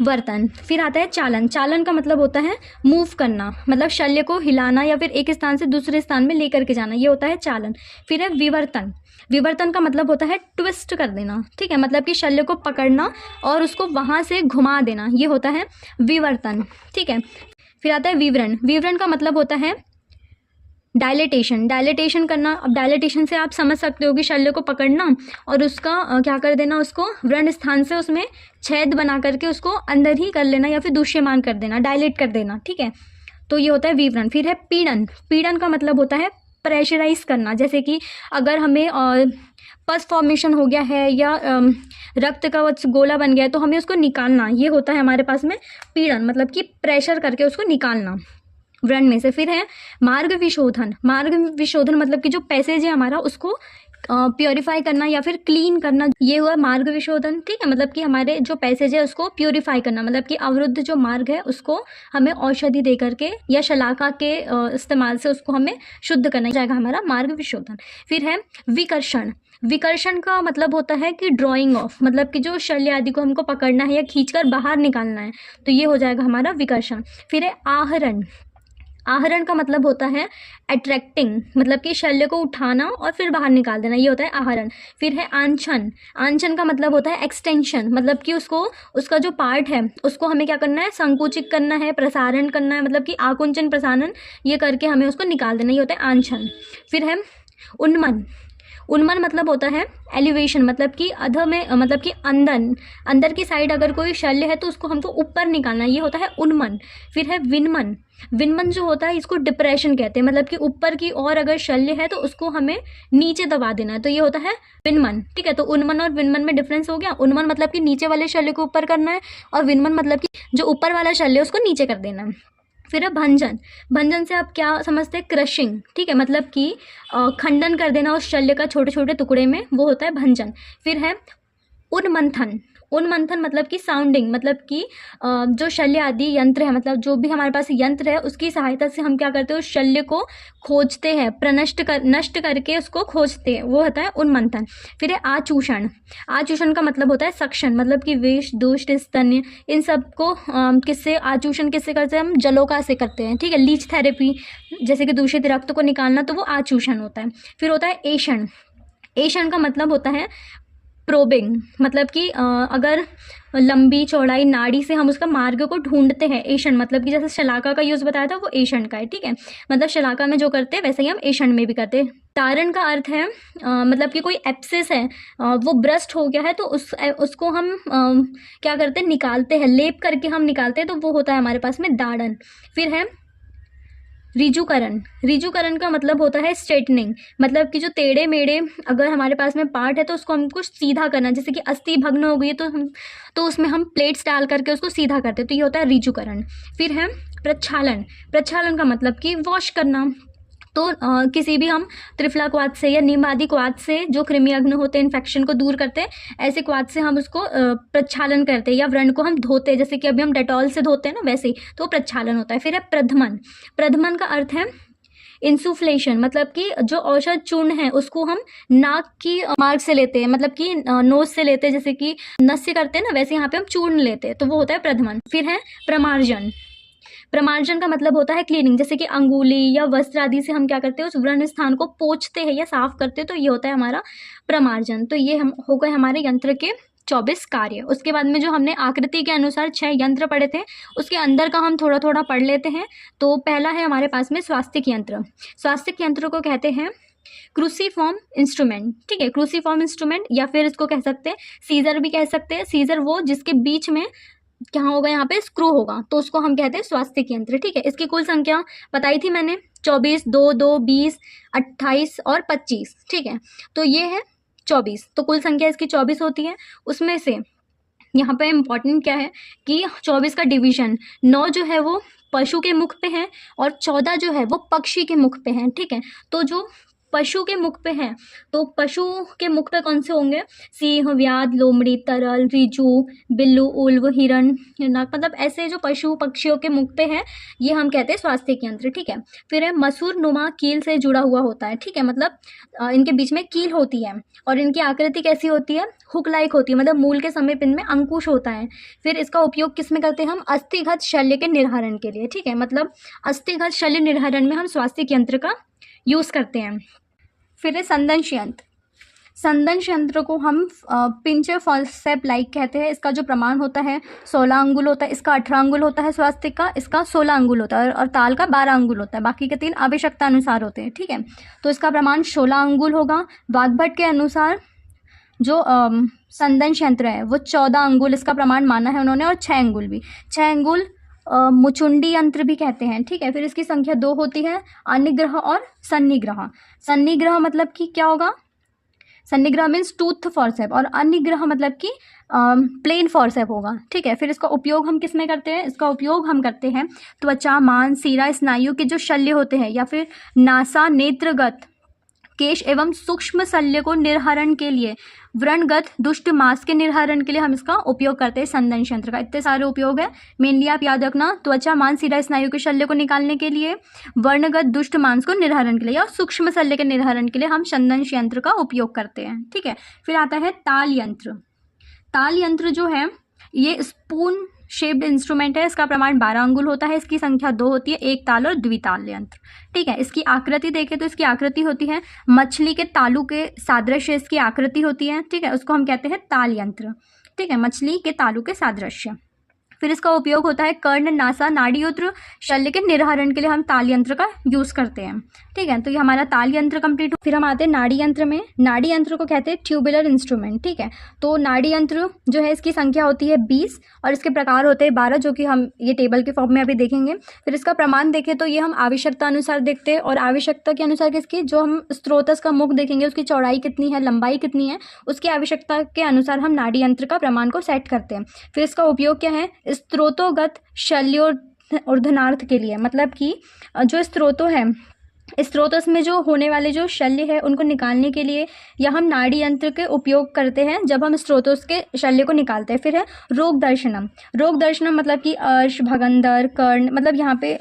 वर्तन। फिर आता है चालन। चालन का मतलब होता है मूव करना, मतलब शल्य को हिलाना या फिर एक स्थान से दूसरे स्थान में लेकर के जाना, ये होता है चालन। फिर है विवर्तन। विवर्तन का मतलब होता है ट्विस्ट कर देना। ठीक है, मतलब कि शल्य को पकड़ना और उसको वहाँ से घुमा देना, ये होता है विवर्तन। ठीक है, फिर आता है विवरण। विवरण का मतलब होता है डायलेटेशन। डायलेटेशन करना। अब डायलेटेशन से आप समझ सकते हो कि शल्य को पकड़ना और उसका क्या कर देना, उसको व्रण स्थान से उसमें छेद बना करके उसको अंदर ही कर लेना या फिर दृश्यमान कर देना, डायलेट कर देना। ठीक है, तो ये होता है विवरण। फिर है पीड़न। पीड़न का मतलब होता है प्रेशराइज करना, जैसे कि अगर हमें पस फॉर्मेशन हो गया है या रक्त का गोला बन गया है तो हमें उसको निकालना, ये होता है हमारे पास में पीड़न, मतलब कि प्रेशर करके उसको निकालना व्रण में से। फिर है मार्ग विशोधन। मार्ग विशोधन मतलब कि जो पैसेज है हमारा उसको प्योरीफाई करना या फिर क्लीन करना, ये हुआ मार्ग विशोधन। ठीक है, मतलब कि हमारे जो पैसेज है उसको प्योरीफाई करना, मतलब कि अवरुद्ध जो मार्ग है उसको हमें औषधि दे करके या शलाका के इस्तेमाल से उसको हमें शुद्ध करना जाएगा, हमारा मार्ग विशोधन। फिर है विकर्षण। विकर्षण का मतलब होता है कि ड्रॉइंग ऑफ, मतलब कि जो शल्य आदि को हमको पकड़ना है या खींचकर बाहर निकालना है, तो ये हो जाएगा हमारा विकर्षण। फिर है आहरण। आहरण का मतलब होता है अट्रैक्टिंग, मतलब कि शल्य को उठाना और फिर बाहर निकाल देना, ये होता है आहरण। फिर है आंछन। आंछन का मतलब होता है एक्सटेंशन, मतलब कि उसको उसका जो पार्ट है उसको हमें क्या करना है? संकुचित करना है, प्रसारण करना है, मतलब कि आकुंचन प्रसारण ये करके हमें उसको निकाल देना, ये होता है आंछन। फिर है उन्मन। उन्मन मतलब होता है एलिवेशन, मतलब कि अधर में, मतलब कि अंदर की साइड अगर कोई शल्य है तो उसको हमको ऊपर निकालना, ये होता है उन्मन। फिर है विनमन। विनमन जो होता है इसको डिप्रेशन कहते हैं, मतलब कि ऊपर की और अगर शल्य है तो उसको हमें नीचे दबा देना है, तो ये होता है विनमन। ठीक है, तो उन्मन और विनमन में डिफरेंस हो गया। उन्मन मतलब कि नीचे वाले शल्य को ऊपर करना है और विनमन मतलब कि जो ऊपर वाला शल्य है उसको नीचे कर देना है। फिर है भंजन। भंजन से आप क्या समझते हैं? क्रशिंग। ठीक है, मतलब कि खंडन कर देना उस शल्य का छोटे छोटे टुकड़े में, वो होता है भंजन। फिर है उन्मंथन। उन्मंथन मतलब कि साउंडिंग, मतलब कि जो शल्य आदि यंत्र है, मतलब जो भी हमारे पास यंत्र है उसकी सहायता से हम क्या करते हैं, उस शल्य को खोजते हैं, नष्ट करके उसको खोजते हैं, वो होता है उन्मंथन। फिर है आचूषण। आचूषण का मतलब होता है सक्शन, मतलब कि विष, दुष्ट, स्तन्य, इन सब को किससे आचूषण किससे करते हैं, हम जलोका से करते हैं, ठीक है। लीच थेरेपी, जैसे कि दूषित रक्त को निकालना, तो वो आचूषण होता है। फिर होता है एषण। एषण का मतलब होता है प्रोबिंग, मतलब कि अगर लंबी चौड़ाई नाड़ी से हम उसका मार्ग को ढूंढते हैं, एषण मतलब कि जैसे शलाका का यूज़ बताया था वो एषण का है, ठीक है। मतलब शलाका में जो करते हैं वैसे ही हम एषण में भी करते हैं। तारण का अर्थ है मतलब कि कोई एप्सिस है, वो ब्रस्ट हो गया है, तो उसको हम क्या करते हैं, निकालते हैं, लेप करके हम निकालते हैं, तो वो होता है हमारे पास में दाड़न। फिर है रिजुकरण। रिजुकरण का मतलब होता है स्ट्रेटनिंग, मतलब कि जो टेढ़े मेढ़े अगर हमारे पास में पार्ट है तो उसको हमको सीधा करना, जैसे कि अस्थि भग्न हो गई है तो उसमें हम प्लेट्स डाल करके उसको सीधा करते हैं, तो ये होता है रिजुकरण। फिर है प्रक्षालन। प्रक्षालन का मतलब कि वॉश करना, तो किसी भी हम त्रिफला क्वाथ से या नीम आदि क्वाथ से जो कृमि अग्न होते हैं, इन्फेक्शन को दूर करते हैं, ऐसे क्वाथ से हम उसको प्रक्षालन करते हैं, या व्रण को हम धोते हैं, जैसे कि अभी हम डेटॉल से धोते हैं ना, वैसे ही, तो प्रक्षालन होता है। फिर है प्रधमन। प्रधमन का अर्थ है इंसुफ्लेशन, मतलब कि जो औषध चूर्ण है उसको हम नाक की मार्ग से लेते हैं, मतलब कि नोज से लेते हैं, जैसे कि नस से करते हैं ना, वैसे यहाँ पे हम चूर्ण लेते हैं, तो वो होता है प्रधमन। फिर है प्रमार्जन। प्रमार्जन का मतलब होता है क्लीनिंग, जैसे कि अंगुली या वस्त्र आदि से हम क्या करते हैं, उस व्रण स्थान को पोंछते हैं या साफ करते हैं, तो ये होता है हमारा प्रमार्जन। तो ये हम हो गए हमारे यंत्र के 24 कार्य। उसके बाद में जो हमने आकृति के अनुसार 6 यंत्र पढ़े थे, उसके अंदर का हम थोड़ा थोड़ा पढ़ लेते हैं। तो पहला है हमारे पास में स्वास्तिक यंत्र। स्वास्तिक यंत्र को कहते हैं क्रूसीफॉर्म इंस्ट्रूमेंट, ठीक है। क्रूसीफॉर्म इंस्ट्रूमेंट, या फिर इसको कह सकते हैं सीजर भी कह सकते हैं। सीजर वो जिसके बीच में क्या होगा, यहाँ पे स्क्रू होगा, तो उसको हम कहते हैं स्वास्तिक यंत्र, ठीक है। इसकी कुल संख्या बताई थी मैंने, 24, 2, 2, 20, 28 और 25, ठीक है। तो ये है 24, तो कुल संख्या इसकी 24 होती है। उसमें से यहाँ पे इम्पॉर्टेंट क्या है कि 24 का डिवीजन, 9 जो है वो पशु के मुख पे है और 14 जो है वो पक्षी के मुख पे है, ठीक है। तो जो पशु के मुख पे हैं, तो पशु के मुख पे कौन से होंगे, सिंह, व्याध, लोमड़ी, तरल, रिजू, बिल्लू, उल्व, हिरण, नाग, मतलब ऐसे जो पशु पक्षियों के मुख पे है, ये हम कहते हैं स्वास्तिक यंत्र, ठीक है। फिर है मसूर नुमा कील से जुड़ा हुआ होता है, ठीक है, मतलब इनके बीच में कील होती है और इनकी आकृति कैसी होती है, हुक लाइक होती है, मतलब मूल के समीप इनमें अंकुश होता है। फिर इसका उपयोग किस में करते हैं हम, अस्थिगत शल्य के निर्हरण के लिए, ठीक है, मतलब अस्थिगत शल्य निर्हरण में हम स्वास्तिक यंत्र का यूज़ करते हैं। फिर है संदंश यंत्र। संदंश यंत्र को हम पिंचर फॉर्सेप लाइक कहते हैं। इसका जो प्रमाण होता है 16 अंगुल होता है, इसका 18 अंगुल होता है स्वास्तिक का, इसका 16 अंगुल होता है, और ताल का 12 अंगुल होता है, बाकी के 3 आवश्यकता अनुसार होते हैं, ठीक है। तो इसका प्रमाण 16 अंगुल होगा। वाग्भट के अनुसार जो संदंश यंत्र है वो 14 अंगुल इसका प्रमाण माना है उन्होंने, और 6 अंगुल भी, 6 अंगुल मुचुंडी यंत्र भी कहते हैं, ठीक है। फिर इसकी संख्या 2 होती है, अनिग्रह और सन्निग्रह। सन्निग्रह मतलब कि क्या होगा, सन्निग्रह मीन्स टूथ फॉर्सेप, और अनिग्रह मतलब कि प्लेन फॉर्सेप होगा, ठीक है। फिर इसका उपयोग हम किस में करते हैं, इसका उपयोग हम करते हैं त्वचा, मांस, सीरा, स्नायु के जो शल्य होते हैं, या फिर नासा, नेत्रगत, केश एवं सूक्ष्म शल्य को निर्हरण के लिए, व्रणगत दुष्ट मांस के निर्हरण के लिए हम इसका उपयोग करते हैं संदंश यंत्र का। इतने सारे उपयोग है, मेनली आप याद रखना, त्वचा, मांस, सीरा, स्नायु के शल्य को निकालने के लिए, वर्णगत दुष्ट मांस को निर्हरण के लिए, और सूक्ष्म शल्य के निर्हरण के लिए हम संदंश यंत्र का उपयोग करते हैं, ठीक है। फिर आता है ताल यंत्र। ताल यंत्र जो है ये स्पून शेप्ड इंस्ट्रूमेंट है। इसका प्रमाण 12 अंगुल होता है, इसकी संख्या 2 होती है, एक ताल और द्विताल यंत्र, ठीक है। इसकी आकृति देखें तो इसकी आकृति होती है मछली के तालू के सादृश्य, इसकी आकृति होती है, ठीक है। उसको हम कहते हैं ताल यंत्र, ठीक है, मछली के तालू के सादृश्य। फिर इसका उपयोग होता है कर्ण, नासा, नाड़ीयुद्र शल्य के निर्हरण के लिए हम ताल यंत्र का यूज़ करते हैं, ठीक है। तो ये हमारा ताल यंत्र कंप्लीट। फिर हम आते हैं नाड़ी यंत्र में। नाड़ी यंत्र को कहते हैं ट्यूबुलर इंस्ट्रूमेंट, ठीक है। तो नाड़ी यंत्र जो है इसकी संख्या होती है 20 और इसके प्रकार होते हैं 12, जो कि हम ये टेबल के फॉर्म में अभी देखेंगे। फिर इसका प्रमाण देखें तो ये हम आवश्यकता अनुसार देखते हैं, और आवश्यकता के अनुसार किसकी, जो हम स्रोतस का मुख देखेंगे उसकी चौड़ाई कितनी है, लंबाई कितनी है, उसकी आवश्यकता के अनुसार हम नाड़ी यंत्र का प्रमाण को सेट करते हैं। फिर इसका उपयोग क्या है, स्त्रोतोगत शल्योर्धनार्थ के लिए, मतलब कि जो स्त्रोतों है स्रोतस में जो होने वाले जो शल्य है उनको निकालने के लिए या हम नाड़ी यंत्र के उपयोग करते हैं जब हम स्रोतस के शल्य को निकालते हैं। फिर है रोग दर्शनम। रोग दर्शनम मतलब कि अर्श, भगंदर, कर्ण, मतलब यहाँ पे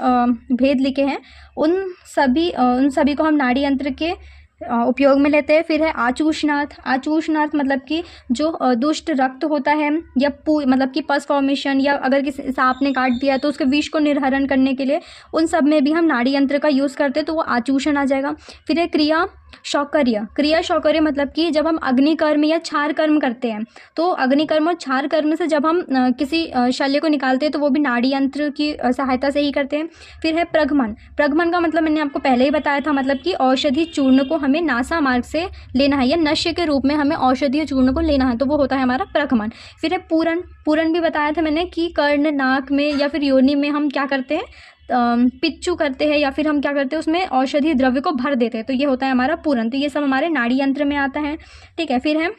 भेद लिखे हैं, उन सभी को हम नाड़ी यंत्र के उपयोग में लेते हैं। फिर है आचूषनाथ। आचूषनाथ मतलब कि जो दुष्ट रक्त होता है या मतलब कि पस फॉर्मेशन, या अगर किसी सांप ने काट दिया तो उसके विष को निर्हरण करने के लिए उन सब में भी हम नाड़ी यंत्र का यूज़ करते हैं, तो वो आचूषण आ जाएगा। फिर है क्रिया शौकर्य। क्रिया शौकर्य मतलब कि जब हम अग्निकर्म या क्षार कर्म करते हैं, तो अग्निकर्म और क्षार कर्म से जब हम किसी शल्य को निकालते हैं तो वो भी नाड़ी यंत्र की सहायता से ही करते हैं। फिर है प्रगमन। प्रगमन का मतलब मैंने आपको पहले ही बताया था, मतलब कि औषधि चूर्ण को हमें नासा मार्ग से लेना है या नश्य के रूप में हमें औषधीय चूर्ण को लेना है, तो वो होता है हमारा प्रगमन। फिर है पूरण। पूरण भी बताया था मैंने कि कर्ण, नाक में या फिर योनि में हम क्या करते हैं, पिच्चू करते हैं या फिर हम क्या करते हैं उसमें औषधि द्रव्य को भर देते हैं, तो ये होता है हमारा पूरण। तो ये सब हमारे नाड़ी यंत्र में आता है, ठीक है। फिर है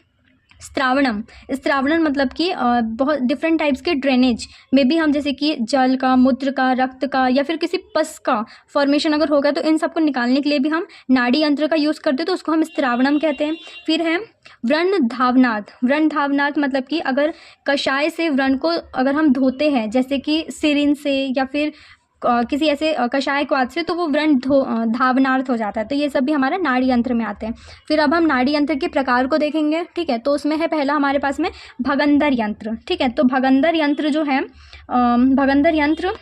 स्त्रावणम। स्त्रावणम मतलब कि बहुत डिफरेंट टाइप्स के ड्रेनेज में भी हम, जैसे कि जल का, मूत्र का, रक्त का या फिर किसी पस का फॉर्मेशन अगर होगा तो इन सबको निकालने के लिए भी हम नाड़ी यंत्र का यूज़ करते हैं, तो उसको हम स्त्रावणम कहते हैं। फिर है व्रण धावनाथ। व्रण धावनाथ मतलब कि अगर कषाय से व्रण को अगर हम धोते हैं, जैसे कि सिरिंज से या फिर किसी ऐसे कषाय क्वाद से, तो वो व्रण धावनार्थ हो जाता है, तो ये सब भी हमारे नाड़ी यंत्र में आते हैं। फिर अब हम नाड़ी यंत्र के प्रकार को देखेंगे, ठीक है। तो उसमें है पहला हमारे पास में भगंदर यंत्र, ठीक है। तो भगंदर यंत्र जो है, भगंदर यंत्र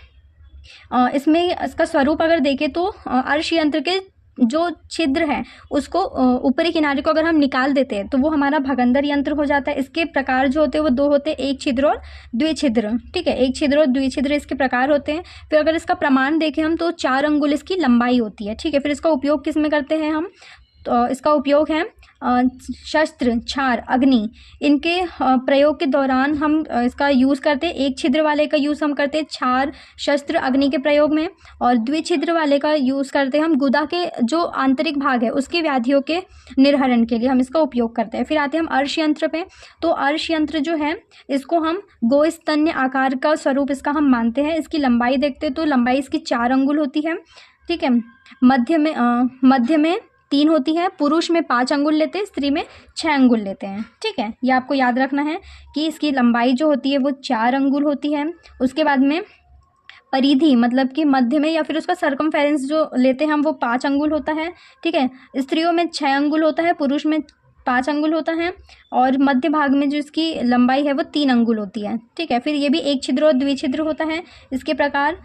इसमें इसका स्वरूप अगर देखें तो अर्श यंत्र के जो छिद्र है उसको ऊपरी किनारे को अगर हम निकाल देते हैं तो वो हमारा भगंदर यंत्र हो जाता है। इसके प्रकार जो होते हैं वो दो होते हैं, एक छिद्र और द्विछिद्र, ठीक है। एक छिद्र और द्विछिद्र इसके प्रकार होते हैं। फिर अगर इसका प्रमाण देखें हम तो 4 अंगुल इसकी लंबाई होती है, ठीक है। फिर इसका उपयोग किस में करते हैं हम, तो इसका उपयोग है शस्त्र, क्षार, अग्नि, इनके प्रयोग के दौरान हम इसका यूज़ करते हैं। एक छिद्र वाले का यूज़ हम करते हैं क्षार, शस्त्र, अग्नि के प्रयोग में, और द्विछिद्र वाले का यूज़ करते हैं हम गुदा के जो आंतरिक भाग है उसकी व्याधियों के निर्हरण के लिए हम इसका उपयोग करते हैं। फिर आते हैं हम अर्श यंत्र पे। तो अर्श यंत्र जो है इसको हम गोस्तन्य आकार का स्वरूप इसका हम मानते हैं। इसकी लंबाई देखते हैं तो लंबाई इसकी 4 अंगुल होती है, ठीक है। मध्य में 3 होती है, पुरुष में 5 अंगुल लेते हैं, स्त्री में 6 अंगुल लेते हैं, ठीक है। ये आपको याद रखना है कि इसकी लंबाई जो होती है वो 4 अंगुल होती है। उसके बाद में परिधि मतलब कि मध्य में या फिर उसका सर्कमफेरेंस जो लेते हैं हम वो 5 अंगुल होता है, ठीक है। स्त्रियों में 6 अंगुल होता है, पुरुष में 5 अंगुल होता है, और मध्य भाग में जो इसकी लंबाई है वो 3 अंगुल होती है, ठीक है। फिर ये भी एक छिद्र और द्विछिद्र होता है। इसके प्रकार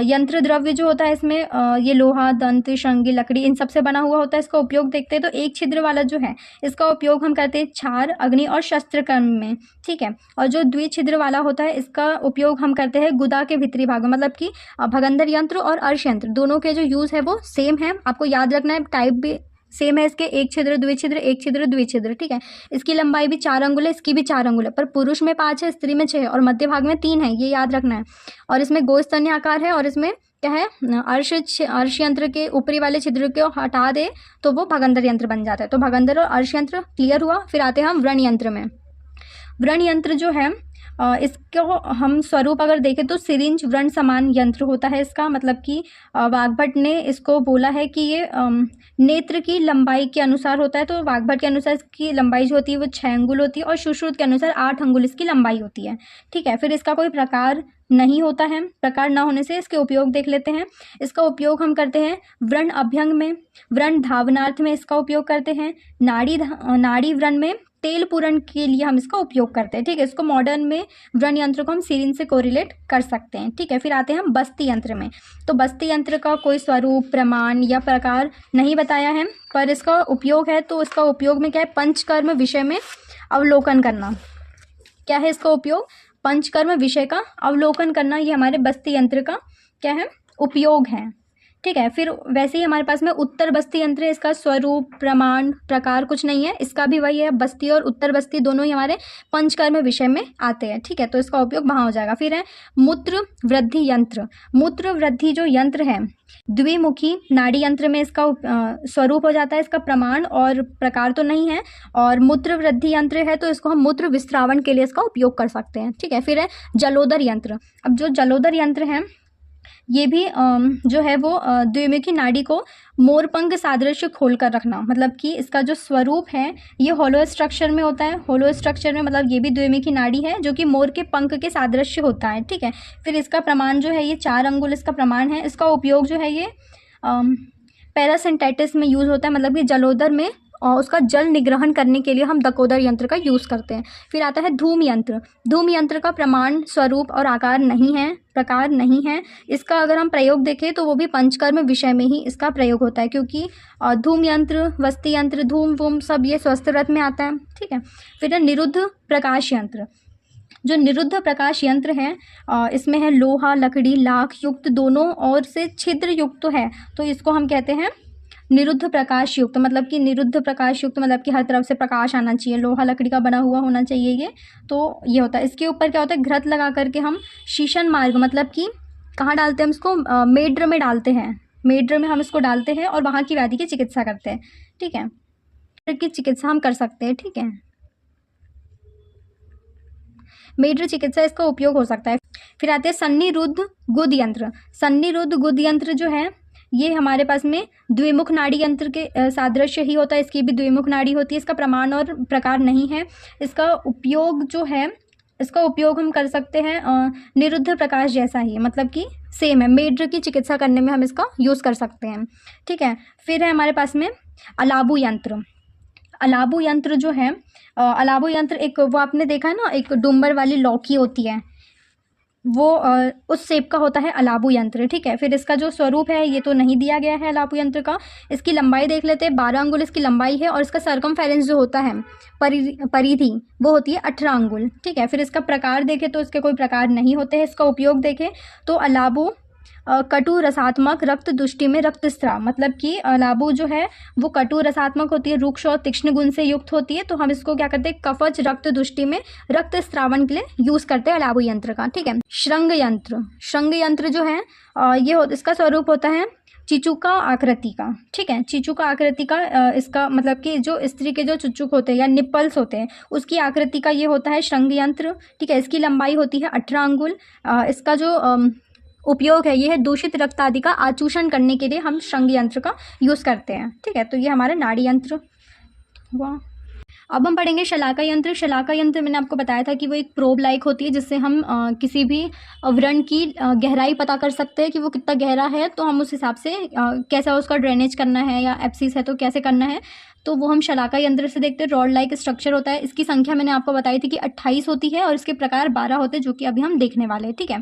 यंत्र द्रव्य जो होता है इसमें ये लोहा, दंत, श्रृंगी, लकड़ी, इन सब से बना हुआ होता है। इसका उपयोग देखते हैं तो एक छिद्र वाला जो है इसका उपयोग हम करते हैं क्षार, अग्नि और शस्त्र कर्म में, ठीक है। और जो द्विछिद्र वाला होता है इसका उपयोग हम करते हैं गुदा के भीतरी भाग में, मतलब कि भगंदर यंत्र और अर्श यंत्र दोनों के जो यूज़ है वो सेम है। आपको याद रखना है, टाइप भी सेम है इसके, एक छिद्र द्विछिद्र, एक छिद्र द्विछिद्र, ठीक है। इसकी लंबाई भी 4 अंगुल है, इसकी भी 4 अंगुल है, पर पुरुष में 5 है, स्त्री में 6 है, और मध्य भाग में 3 है, ये याद रखना है। और इसमें गोस्तन्य आकार है, और इसमें क्या है, अर्श यंत्र के ऊपरी वाले छिद्र को हटा दे तो वो भगंदर यंत्र बन जाता है। तो भगंदर और अर्श यंत्र क्लियर हुआ। फिर आते हैं हम व्रण यंत्र में। व्रण यंत्र जो है इसको हम स्वरूप अगर देखें तो सिरिंज व्रण समान यंत्र होता है इसका, मतलब कि वाग्भट ने इसको बोला है कि ये नेत्र की लंबाई के अनुसार होता है। तो वाग्भट के अनुसार इसकी लंबाई जो होती है वो 6 अंगुल होती है, और सुश्रुत के अनुसार 8 अंगुल इसकी लंबाई होती है, ठीक है। फिर इसका कोई प्रकार नहीं होता है, प्रकार न होने से इसके उपयोग देख लेते हैं। इसका उपयोग हम करते हैं व्रण अभ्यंग में, व्रण धावनार्थ में इसका उपयोग करते हैं, नाड़ी व्रण में तेल पूरण के लिए हम इसका उपयोग करते हैं, ठीक है। इसको मॉडर्न में व्रण यंत्र को हम सिरिंज से कोरिलेट कर सकते हैं, ठीक है। फिर आते हैं हम बस्ती यंत्र में। तो बस्ती यंत्र का कोई स्वरूप, प्रमाण या प्रकार नहीं बताया है, पर इसका उपयोग है। तो इसका उपयोग में क्या है, पंचकर्म विषय में अवलोकन करना। क्या है इसका उपयोग, पंचकर्म विषय का अवलोकन करना, ये हमारे बस्ती यंत्र का क्या है, उपयोग है, ठीक है। फिर वैसे ही हमारे पास में उत्तर बस्ती यंत्र है। इसका स्वरूप, प्रमाण, प्रकार कुछ नहीं है, इसका भी वही है। बस्ती और उत्तर बस्ती दोनों ही हमारे पंचकर्म विषय में आते हैं, ठीक है। तो इसका उपयोग वहाँ हो जाएगा। फिर है मूत्र वृद्धि यंत्र। मूत्र वृद्धि जो यंत्र है द्विमुखी नाड़ी यंत्र में इसका स्वरूप हो जाता है। इसका प्रमाण और प्रकार तो नहीं है, और मूत्र वृद्धि यंत्र है तो इसको हम मूत्र विस्त्रावण के लिए इसका उपयोग कर सकते हैं, ठीक है। फिर है जलोदर यंत्र। अब जो जलोदर यंत्र है ये भी जो है वो द्विमुखी नाड़ी को मोरपंख सादृश्य खोल कर रखना, मतलब कि इसका जो स्वरूप है ये होलो स्ट्रक्चर में होता है। होलो स्ट्रक्चर में मतलब ये भी द्विमुखी नाड़ी है जो कि मोर के पंख के सादृश्य होता है, ठीक है। फिर इसका प्रमाण जो है ये 4 अंगुल इसका प्रमाण है। इसका उपयोग जो है ये पैरासिंथेसिस में यूज़ होता है, मतलब कि जलोदर में और उसका जल निग्रहण करने के लिए हम दकोदर यंत्र का यूज़ करते हैं। फिर आता है धूम यंत्र। धूम यंत्र का प्रमाण, स्वरूप और आकार नहीं है, प्रकार नहीं है। इसका अगर हम प्रयोग देखें तो वो भी पंचकर्म विषय में ही इसका प्रयोग होता है, क्योंकि धूम यंत्र, वस्ती यंत्र, धूम वूम सब ये स्वस्थ व्रत में आता है, ठीक है। फिर है निरुद्ध प्रकाश यंत्र। जो निरुद्ध प्रकाश यंत्र है इसमें है लोहा, लकड़ी, लाख युक्त दोनों ओर से छिद्र युक्त है, तो इसको हम कहते हैं निरुद्ध प्रकाश युक्त। मतलब कि निरुद्ध प्रकाश युक्त मतलब कि हर तरफ से प्रकाश आना चाहिए, लोहा लकड़ी का बना हुआ होना चाहिए ये, तो ये होता है। इसके ऊपर क्या होता है, घृत लगा करके हम शीशन मार्ग, मतलब कि कहाँ डालते हैं हम इसको, मेड्र में डालते हैं। मेड्र में हम इसको डालते हैं और वहाँ की व्याधि की चिकित्सा करते हैं, ठीक है। की चिकित्सा हम कर सकते हैं, ठीक है। मेड्र चिकित्सा इसका उपयोग हो सकता है। फिर आते हैं सन्निरुद्ध गुद यंत्र। सन्निरुद्ध गुद यंत्र जो है ये हमारे पास में द्विमुख नाड़ी यंत्र के सादृश्य ही होता है। इसकी भी द्विमुख नाड़ी होती है। इसका प्रमाण और प्रकार नहीं है। इसका उपयोग जो है, इसका उपयोग हम कर सकते हैं निरुद्ध प्रकाश जैसा ही, मतलब कि सेम है। मेड्र की चिकित्सा करने में हम इसका यूज़ कर सकते हैं, ठीक है। फिर है हमारे पास में अलाबू यंत्र। अलाबू यंत्र जो है, अलाबू यंत्र एक वो आपने देखा है ना, एक डुम्बर वाली लौकी होती है, वो उस शेप का होता है अलाबू यंत्र, ठीक है। फिर इसका जो स्वरूप है ये तो नहीं दिया गया है अलाबू यंत्र का। इसकी लंबाई देख लेते हैं, 12 अंगुल इसकी लंबाई है और इसका सर्कमफेरेंस जो होता है, परिधि, वो होती है 18 अंगुल, ठीक है। फिर इसका प्रकार देखें तो इसके कोई प्रकार नहीं होते हैं। इसका उपयोग देखें तो अलाबू कटु रसात्मक रक्त दुष्टि में रक्तस्राव, मतलब कि अलाबू जो है वो कटु रसात्मक होती है, रुक्ष और तीक्ष्ण गुण से युक्त होती है, तो हम इसको क्या करते हैं, कफच रक्त दुष्टि में रक्त स्रावन के लिए यूज़ करते हैं अलाबू यंत्र का, ठीक है। श्रृंग यंत्र। श्रृंग यंत्र जो है इसका स्वरूप होता है चिचुका आकृति का, ठीक है। चिचुका आकृति का इसका मतलब कि जो स्त्री के जो चुचुक होते हैं या निप्पल्स होते हैं उसकी आकृति का ये होता है श्रृंग यंत्र, ठीक है। इसकी लंबाई होती है 18 अंगुल। इसका जो उपयोग है ये है दूषित रक्त आदि का आचूषण करने के लिए हम श्रृंग यंत्र का यूज़ करते हैं, ठीक है। तो ये हमारा नाड़ी यंत्र हुआ। अब हम पढ़ेंगे शलाका यंत्र। शलाका यंत्र मैंने आपको बताया था कि वो एक प्रोब लाइक होती है जिससे हम किसी भी व्रण की गहराई पता कर सकते हैं कि वो कितना गहरा है, तो हम उस हिसाब से कैसा उसका ड्रेनेज करना है या एब्सिस है तो कैसे करना है, तो वो हम शलाका यंत्र से देखते हैं। रॉड लाइक स्ट्रक्चर होता है। इसकी संख्या मैंने आपको बताई थी कि 28 होती है और इसके प्रकार 12 होते हैं, जो कि अभी हम देखने वाले हैं, ठीक है।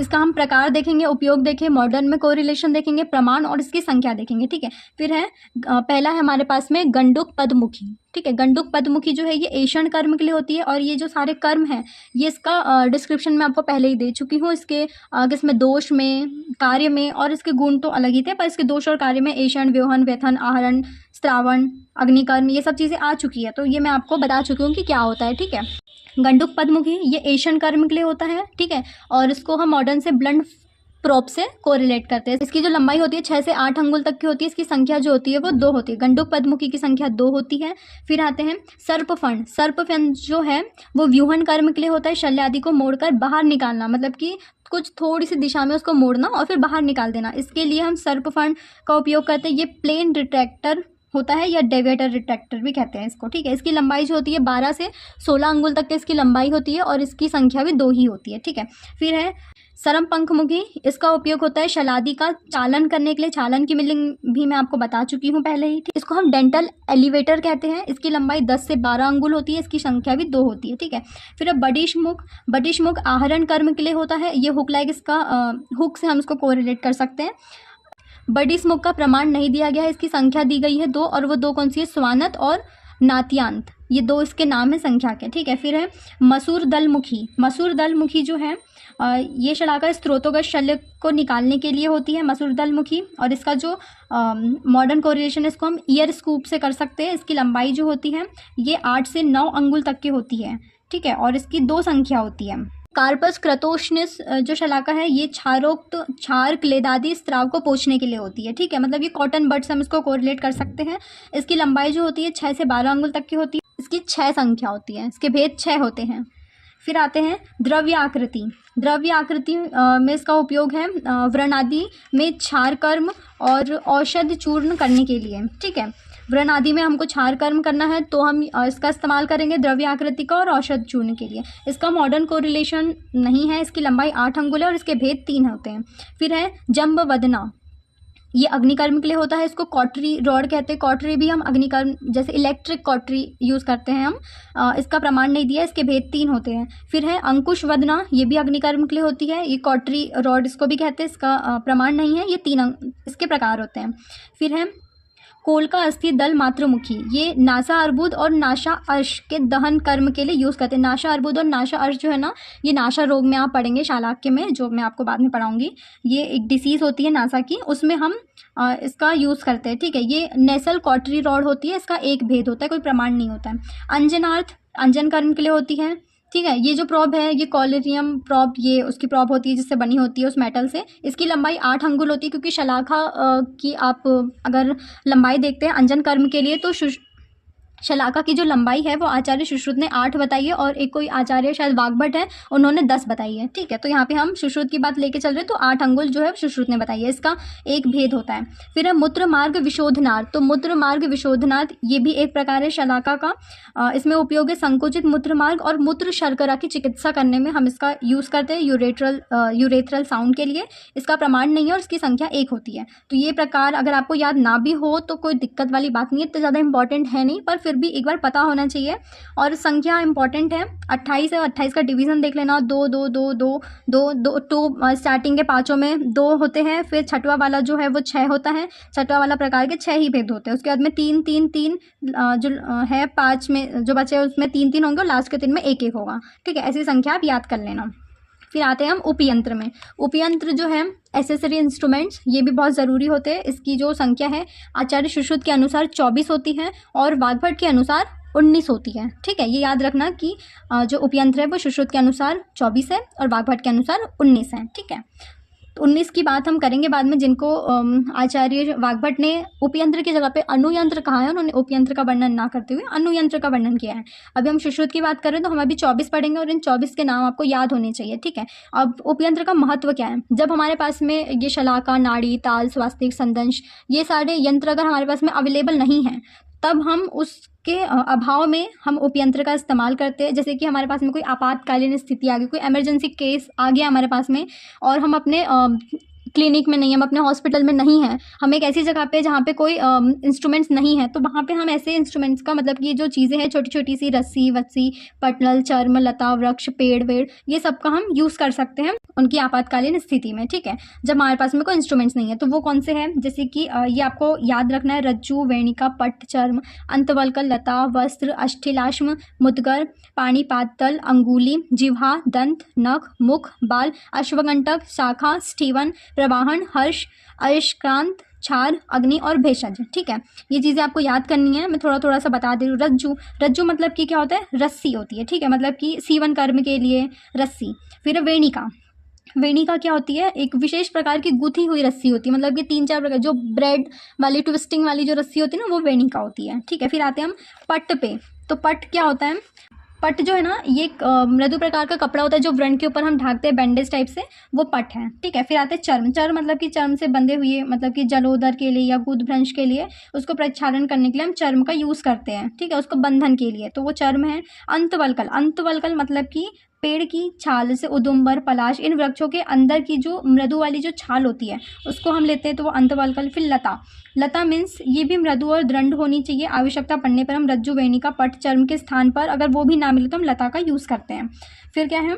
इसका हम प्रकार देखेंगे, उपयोग देखें, मॉडर्न में कोरिलेशन देखेंगे, प्रमाण और इसकी संख्या देखेंगे, ठीक है। फिर है पहला है हमारे पास में गंडुक पद्मुखी, ठीक है। गंडुक पद्मुखी जो है ये ऐषण कर्म के लिए होती है और ये जो सारे कर्म हैं ये इसका डिस्क्रिप्शन में आपको पहले ही दे चुकी हूँ। इसके किसमें, दोष में, कार्य में, और इसके गुण तो अलग ही थे, पर इसके दोष और कार्य में ऐषण, व्योहन, व्यथन, आहरण, स्त्रावण, अग्निकर्म, ये सब चीज़ें आ चुकी है, तो ये मैं आपको बता चुकी हूँ कि क्या होता है, ठीक है। गंडुक पद्मुखी ये ऐषण कर्म के लिए होता है, ठीक है। और इसको हम मॉडर्न से ब्लंट प्रोब से कोरिलेट करते हैं। इसकी जो लंबाई होती है 6 से 8 अंगुल तक की होती है। इसकी संख्या जो होती है वो 2 होती है। गंडुक पद्मुखी की संख्या 2 होती है। फिर आते हैं सर्पफंड। सर्पफंड जो है वो व्यूहन कर्म के लिए होता है। शल्य आदि को मोड़कर बाहर निकालना, मतलब कि कुछ थोड़ी सी दिशा में उसको मोड़ना और फिर बाहर निकाल देना, इसके लिए हम सर्पफंड का उपयोग करते हैं। ये प्लेन रिट्रैक्टर होता है या डेविएटर रिट्रैक्टर भी कहते हैं इसको, ठीक है। इसकी लंबाई जो होती है 12 से 16 अंगुल तक की इसकी लंबाई होती है और इसकी संख्या भी 2 ही होती है, ठीक है। फिर है सरम पंखमुखी। इसका उपयोग होता है शलादि का चालन करने के लिए। चालन की मीनिंग भी मैं आपको बता चुकी हूँ पहले ही। इसको हम डेंटल एलिवेटर कहते हैं। इसकी लंबाई 10 से 12 अंगुल होती है। इसकी संख्या भी 2 होती है, ठीक है। फिर बडिशमुख। बडिशमुख आहरण कर्म के लिए होता है। ये हुक लाइक इसका हुक से हम इसको कोरिलेट कर सकते हैं। बडिशमुख का प्रमाण नहीं दिया गया है। इसकी संख्या दी गई है 2, और वो 2 कौन सी है, स्वानत और नात्यांत, ये 2 इसके नाम है संख्या के, ठीक है। फिर है मसूर दलमुखी। मसूर दलमुखी जो है ये शलाका स्त्रोतोगत शल्य को निकालने के लिए होती है, मसूर दलमुखी। और इसका जो मॉडर्न कोरिलेशन है इसको हम ईयर स्कूप से कर सकते हैं। इसकी लंबाई जो होती है ये 8 से 9 अंगुल तक की होती है, ठीक है। और इसकी 2 संख्या होती है। कार्पस क्रतोशनिस जो शलाका है ये क्षारोक्त क्षार क्लेदादि स्त्राव को पोंछने के लिए होती है, ठीक है। मतलब ये कॉटन बड्स हम इसको कोरिलेट कर सकते हैं। इसकी लंबाई जो होती है 6 से 12 अंगुल तक की होती है। इसकी 6 संख्या होती है। इसके भेद 6 होते हैं। फिर आते हैं द्रव्य आकृति। द्रव्य आकृति में इसका उपयोग है व्रण आदि में क्षार कर्म और औषध चूर्ण करने के लिए, ठीक है। व्रण आदि में हमको क्षार कर्म करना है तो हम इसका इस्तेमाल करेंगे द्रव्य आकृति का और औषध चूर्ण के लिए। इसका मॉडर्न कोरिलेशन नहीं है। इसकी लंबाई 8 अंगुल है और इसके भेद 3 होते हैं। फिर है जंब वदना, ये अग्निकर्म के लिए होता है। इसको कॉटरी रॉड कहते हैं। कॉटरी भी हम अग्निकर्म जैसे इलेक्ट्रिक कॉटरी यूज़ करते हैं हम। इसका प्रमाण नहीं दिया, इसके भेद 3 होते हैं। फिर है अंकुश वदना, ये भी अग्निकर्म के लिए होती है। ये कॉटरी रॉड इसको भी कहते हैं, इसका प्रमाण नहीं है। ये 3 इसके प्रकार होते हैं। फिर है कोलका अस्थि दल मातृमुखी, ये नासा अर्बुद और नाशा अर्श के दहन कर्म के लिए यूज़ करते हैं। नाशा अर्बुद और नाशा अर्श जो है ना, ये नाशा रोग में आप पढ़ेंगे शालाक्य में, जो मैं आपको बाद में पढ़ाऊंगी। ये एक डिसीज़ होती है नासा की, उसमें हम इसका यूज़ करते हैं, ठीक है। ये नेसल कॉटरी रॉड होती है, इसका एक भेद होता है, कोई प्रमाण नहीं होता है। अंजनार्थ अंजन कर्म के लिए होती है, ठीक है। ये जो प्रॉब है ये कॉलेरियम प्रॉब, ये उसकी प्रॉब होती है जिससे बनी होती है उस मेटल से। इसकी लंबाई 8 अंगुल होती है, क्योंकि शलाखा की आप अगर लंबाई देखते हैं अंजन कर्म के लिए तो शलाका की जो लंबाई है वो आचार्य सुश्रुत ने 8 बताई है और एक कोई आचार्य शायद वाग्भट है, उन्होंने 10 बताई है, ठीक है। तो यहाँ पे हम सुश्रुत की बात लेके चल रहे हैं, तो 8 अंगुल जो है सुश्रुत ने बताई है। इसका एक भेद होता है। फिर है मूत्र मार्ग विशोधनार्थ, तो मूत्र मार्ग विशोधनार्थ ये भी एक प्रकार है शलाका का। इसमें उपयोग है संकुचित मूत्र मार्ग और मूत्र शर्करा की चिकित्सा करने में हम इसका यूज़ करते हैं यूरेथ्रल साउंड के लिए। इसका प्रमाण नहीं है और इसकी संख्या 1 होती है। तो ये प्रकार अगर आपको याद ना भी हो तो कोई दिक्कत वाली बात नहीं है, तो ज़्यादा इंपॉर्टेंट है नहीं, पर फिर भी एक बार पता होना चाहिए। और संख्या इंपॉर्टेंट है। 28 है, 28 का डिवीज़न देख लेना, 2 2 2 2 2 2 2 स्टार्टिंग के 5 में 2 होते हैं। फिर छठवां वाला जो है वो 6 होता है। छठवां वाला प्रकार के 6 ही भेद होते हैं। उसके बाद में 3 3 3 जो है 5 में जो बचे उसमें 3 3 होंगे और लास्ट के 3 में 1 1 होगा, ठीक है। ऐसी संख्या आप याद कर लेना। फिर आते हैं हम उपयंत्र में। उपयंत्र जो है एसेसरी इंस्ट्रूमेंट्स, ये भी बहुत ज़रूरी होते हैं। इसकी जो संख्या है आचार्य सुश्रुत के अनुसार 24 होती है और वाग्भट के अनुसार 19 होती है, ठीक है। ये याद रखना कि जो उपयंत्र है वो सुश्रुत के अनुसार 24 है और वाग्भट के अनुसार 19 है, ठीक है। 19 की बात हम करेंगे बाद में, जिनको आचार्य वाग्भट ने उपयंत्र की जगह पे अनुयंत्र कहा है, उन्होंने उपयंत्र का वर्णन ना करते हुए अनुयंत्र का वर्णन किया है। अभी हम सुश्रुत की बात करें तो हम अभी 24 पढ़ेंगे और इन 24 के नाम आपको याद होने चाहिए, ठीक है। अब उपयंत्र का महत्व क्या है? जब हमारे पास में ये शलाका, नाड़ी, ताल, स्वास्तिक, संदंश, ये सारे यंत्र अगर हमारे पास में अवेलेबल नहीं है तब हम उसके अभाव में हम उपयंत्र का इस्तेमाल करते हैं। जैसे कि हमारे पास में कोई आपातकालीन स्थिति आ गई, कोई इमरजेंसी केस आ गया हमारे पास में और हम अपने क्लिनिक में नहीं, हम अपने हॉस्पिटल में नहीं हैं, हम एक ऐसी जगह पे जहाँ पे कोई इंस्ट्रूमेंट्स नहीं है, तो वहाँ पे हम ऐसे इंस्ट्रूमेंट्स का मतलब कि जो चीज़ें हैं छोटी छोटी सी रस्सी वस्सी, पटल, चर्म, लता, वृक्ष, पेड़ वेड़, ये सब का हम यूज़ कर सकते हैं उनकी आपातकालीन स्थिति में, ठीक है। जब हमारे पास में कोई इंस्ट्रूमेंट्स नहीं है तो वो कौन से हैं? जैसे कि ये आपको याद रखना है, रज्जू, वेणिका, पट, चर्म, अंतवल्कल, लता, वस्त्र, अष्टिलाश्म, मुद्गर, पाणिपातल, अंगुली, जिह्वा, दंत, नख, मुख, बाल, अश्वगंटक, शाखा, स्टीवन, प्रवाहन, हर्ष, अयस्कांत, क्षार, अग्नि और भेषज, ठीक है। ये चीज़ें आपको याद करनी है। मैं थोड़ा थोड़ा सा बता दे रही हूँ। रज्जू, रज्जू मतलब कि क्या होता है? रस्सी होती है, ठीक है, मतलब कि सीवन कर्म के लिए रस्सी। फिर वेणिका, वेणिका क्या होती है? एक विशेष प्रकार की गुथी हुई रस्सी होती है, मतलब कि 3-4 प्रकार, जो ब्रेड वाली ट्विस्टिंग वाली जो रस्सी होती है ना, वो वेणिका होती है, ठीक है। फिर आते हैं हम पट पे। तो पट क्या होता है? पट जो है ना, ये एक मृदु प्रकार का कपड़ा होता है जो व्रण के ऊपर हम ढाकते हैं बैंडेज टाइप से, वो पट है, ठीक है। फिर आते हैं चर्म। चर्म मतलब कि चर्म से बंधे हुए, मतलब कि जलोदर के लिए या गुदभ्रंश के लिए उसको प्रक्षालन करने के लिए हम चर्म का यूज़ करते हैं, ठीक है, उसको बंधन के लिए, तो वो चर्म है। अंतवल्कल, अंतवल्कल मतलब कि पेड़ की छाल, जैसे उदुम्बर, पलाश, इन वृक्षों के अंदर की जो मृदु वाली जो छाल होती है उसको हम लेते हैं, तो वो अंतवल्कल। फिर लता, लता मीन्स ये भी मृदु और दृढ़ होनी चाहिए। आवश्यकता पड़ने पर हम रज्जु, वेणिका, पट, चर्म के स्थान पर अगर वो भी ना मिले तो हम लता का यूज़ करते हैं। फिर क्या है?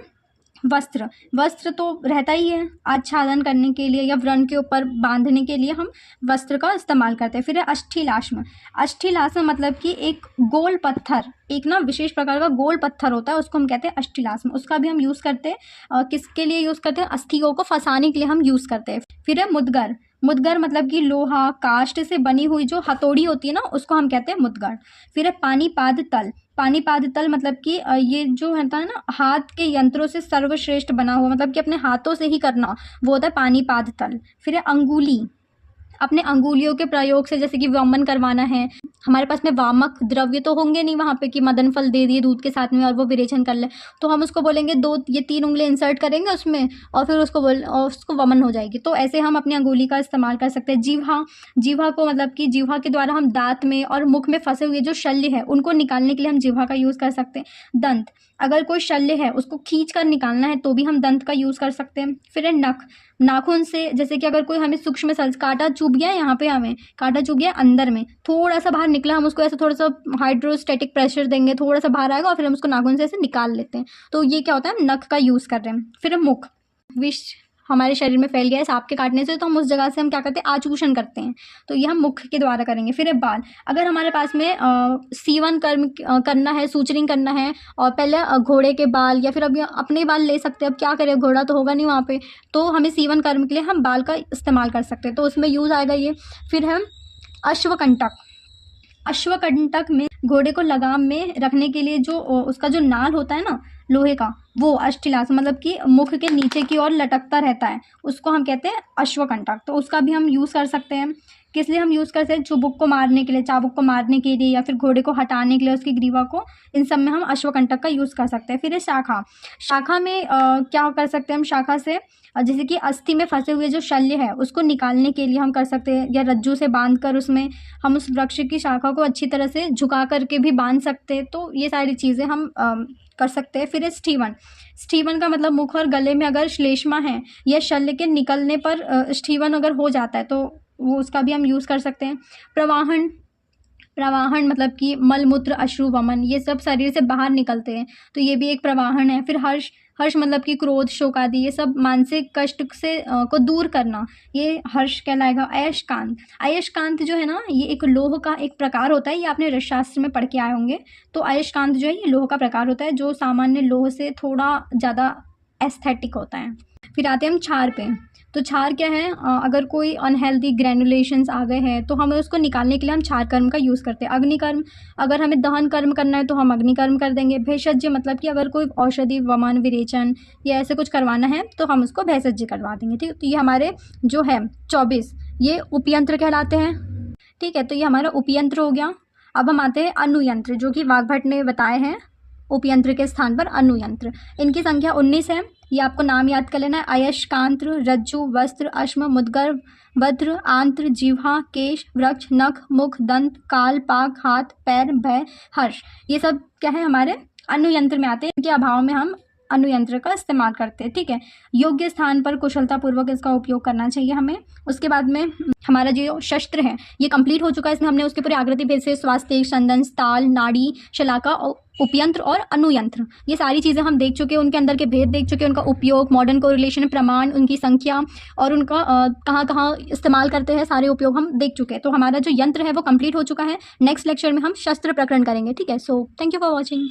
वस्त्र। वस्त्र तो रहता ही है, आच्छादन करने के लिए या व्रण के ऊपर बांधने के लिए हम वस्त्र का इस्तेमाल करते हैं। फिर है अष्ठिलाश्म। अष्ठिलाश्म मतलब कि एक गोल पत्थर, एक ना विशेष प्रकार का गोल पत्थर होता है, उसको हम कहते हैं अष्टिलाश्म। उसका भी हम यूज़ करते हैं। किसके लिए यूज़ करते हैं? अस्थियों को फंसाने के लिए हम यूज़ करते हैं। फिर है मुद्गर। मुद्गर मतलब कि लोहा, काष्ठ से बनी हुई जो हथौड़ी होती है ना, उसको हम कहते हैं मुद्गर। फिर है पानीपाद तल। पानीपाद तल मतलब कि ये जो होता है ना, हाथ के यंत्रों से सर्वश्रेष्ठ बना हुआ, मतलब कि अपने हाथों से ही करना, वो होता है पानीपाद तल। फिर है अंगुली। अपने अंगुलियों के प्रयोग से, जैसे कि वमन करवाना है, हमारे पास में वामक द्रव्य तो होंगे नहीं वहाँ पे कि मदन फल दे दिए दूध के साथ में और वो विरेचन कर ले, तो हम उसको बोलेंगे ये 3 उंगली इंसर्ट करेंगे उसमें और फिर उसको वमन हो जाएगी। तो ऐसे हम अपनी अंगुली का इस्तेमाल कर सकते हैं। जीवा को मतलब कि जीवा के द्वारा हम दांत में और मुख में फंसे हुए जो शल्य है उनको निकालने के लिए हम जीवा का यूज़ कर सकते हैं। दंत, अगर कोई शल्य है उसको खींच कर निकालना है तो भी हम दंत का यूज़ कर सकते हैं। फिर है नख, नाखून से, जैसे कि अगर कोई हमें सूक्ष्म कांटा चुभ गया है, यहाँ पे हमें कांटा चुभ गया अंदर में, थोड़ा सा बाहर निकला, हम उसको ऐसे थोड़ा सा हाइड्रोस्टेटिक प्रेशर देंगे, थोड़ा सा बाहर आएगा और फिर हम उसको नाखून से ऐसे निकाल लेते हैं। तो ये क्या होता है, हम नख का यूज़ कर रहे हैं। फिर मुख, विष हमारे शरीर में फैल गया है सांप के काटने से, तो हम उस जगह से हम क्या करते हैं, आचूषण करते हैं, तो ये हम मुख के द्वारा करेंगे। फिर है बाल, अगर हमारे पास में सीवन कर्म करना है, सूचरिंग करना है, और पहले घोड़े के बाल या फिर अब अपने बाल ले सकते हैं, अब क्या करें, घोड़ा तो होगा नहीं वहाँ पे, तो हमें सीवन कर्म के लिए हम बाल का इस्तेमाल कर सकते हैं, तो उसमें यूज़ आएगा ये। फिर है अश्वकंटक, अश्वकंटक में घोड़े को लगाम में रखने के लिए जो उसका जो नाल होता है ना लोहे का, वो अष्टिलास मतलब कि मुख के नीचे की ओर लटकता रहता है, उसको हम कहते हैं अश्वकंटक, तो उसका भी हम यूज़ कर सकते हैं। किस लिए हम यूज़ करते हैं, चुबुक को मारने के लिए, चाबुक को मारने के लिए, या फिर घोड़े को हटाने के लिए उसकी ग्रीवा को, इन सब में हम अश्वकंटक का यूज़ कर सकते हैं। फिर है शाखा, शाखा में क्या कर सकते हैं हम, शाखा से जैसे कि अस्थि में फंसे हुए जो शल्य है उसको निकालने के लिए हम कर सकते हैं, या रज्जू से बांध कर उसमें हम उस वृक्ष की शाखा को अच्छी तरह से झुका करके भी बांध सकते हैं, तो ये सारी चीज़ें हम कर सकते हैं। फिर है स्टीवन, स्टीवन का मतलब मुख और गले में अगर श्लेष्मा है या शल्य के निकलने पर स्टीवन अगर हो जाता है तो वो उसका भी हम यूज़ कर सकते हैं। प्रवाहन, प्रवाहन मतलब कि मलमूत्र अश्रु वमन ये सब शरीर से बाहर निकलते हैं, तो ये भी एक प्रवाहन है। फिर हर्ष, हर्ष मतलब कि क्रोध शोक आदि ये सब मानसिक कष्ट से को दूर करना, ये हर्ष कहलाएगा। अयस्कांत, अयस्कांत जो है ना ये एक लोह का एक प्रकार होता है, ये आपने रसशास्त्र में पढ़ के आए होंगे। तो अयस्कांत जो है ये लोह का प्रकार होता है जो सामान्य लोह से थोड़ा ज़्यादा एस्थेटिक होता है। फिर आते हैं हम क्षार पे, तो क्षार क्या है, अगर कोई अनहेल्दी ग्रेनुलेशंस आ गए हैं तो हमें उसको निकालने के लिए हम क्षार कर्म का यूज़ करते हैं। अग्निकर्म, अगर हमें दहन कर्म करना है तो हम अग्निकर्म कर देंगे। भेषज मतलब कि अगर कोई औषधि वमन विरेचन या ऐसे कुछ करवाना है तो हम उसको भेषज करवा देंगे, ठीक। तो ये हमारे जो है 24 ये उपयंत्र कहलाते हैं, ठीक है। तो ये हमारा उपयंत्र हो गया। अब हम आते हैं अनुयंत्र, जो कि वाग्भट ने बताए हैं उपयंत्र के स्थान पर अनुयंत्र। इनकी संख्या 19 है, ये आपको नाम याद कर लेना है। अयस्कांत्र, रज्जु, वस्त्र, अश्म, मुद्गर, वज्र, आंत्र, जिह्वा, केश, वृक्ष, नख, मुख, दंत, काल, पाक, हाथ, पैर, भय, हर्ष, ये सब क्या है हमारे अनुयंत्र में आते हैं। इनके अभाव में हम अनुयंत्र का इस्तेमाल करते हैं, ठीक है। योग्य स्थान पर कुशलतापूर्वक इसका उपयोग करना चाहिए हमें। उसके बाद में हमारा जो शस्त्र है ये कंप्लीट हो चुका है, इसमें हमने उसके पूरे आकृति भेद से स्वास्थ्य, संदन, ताल, नाड़ी, शलाका, उपयंत्र और अनुयंत्र ये सारी चीज़ें हम देख चुके हैं, उनके अंदर के भेद देख चुके हैं, उनका उपयोग, मॉडर्न कोरिलेशन, प्रमाण, उनकी संख्या और उनका कहाँ कहाँ इस्तेमाल करते हैं, सारे उपयोग हम देख चुके हैं। तो हमारा जो यंत्र है वो कंप्लीट हो चुका है। नेक्स्ट लेक्चर में हम शस्त्र प्रकरण करेंगे, ठीक है। So thank you for watching.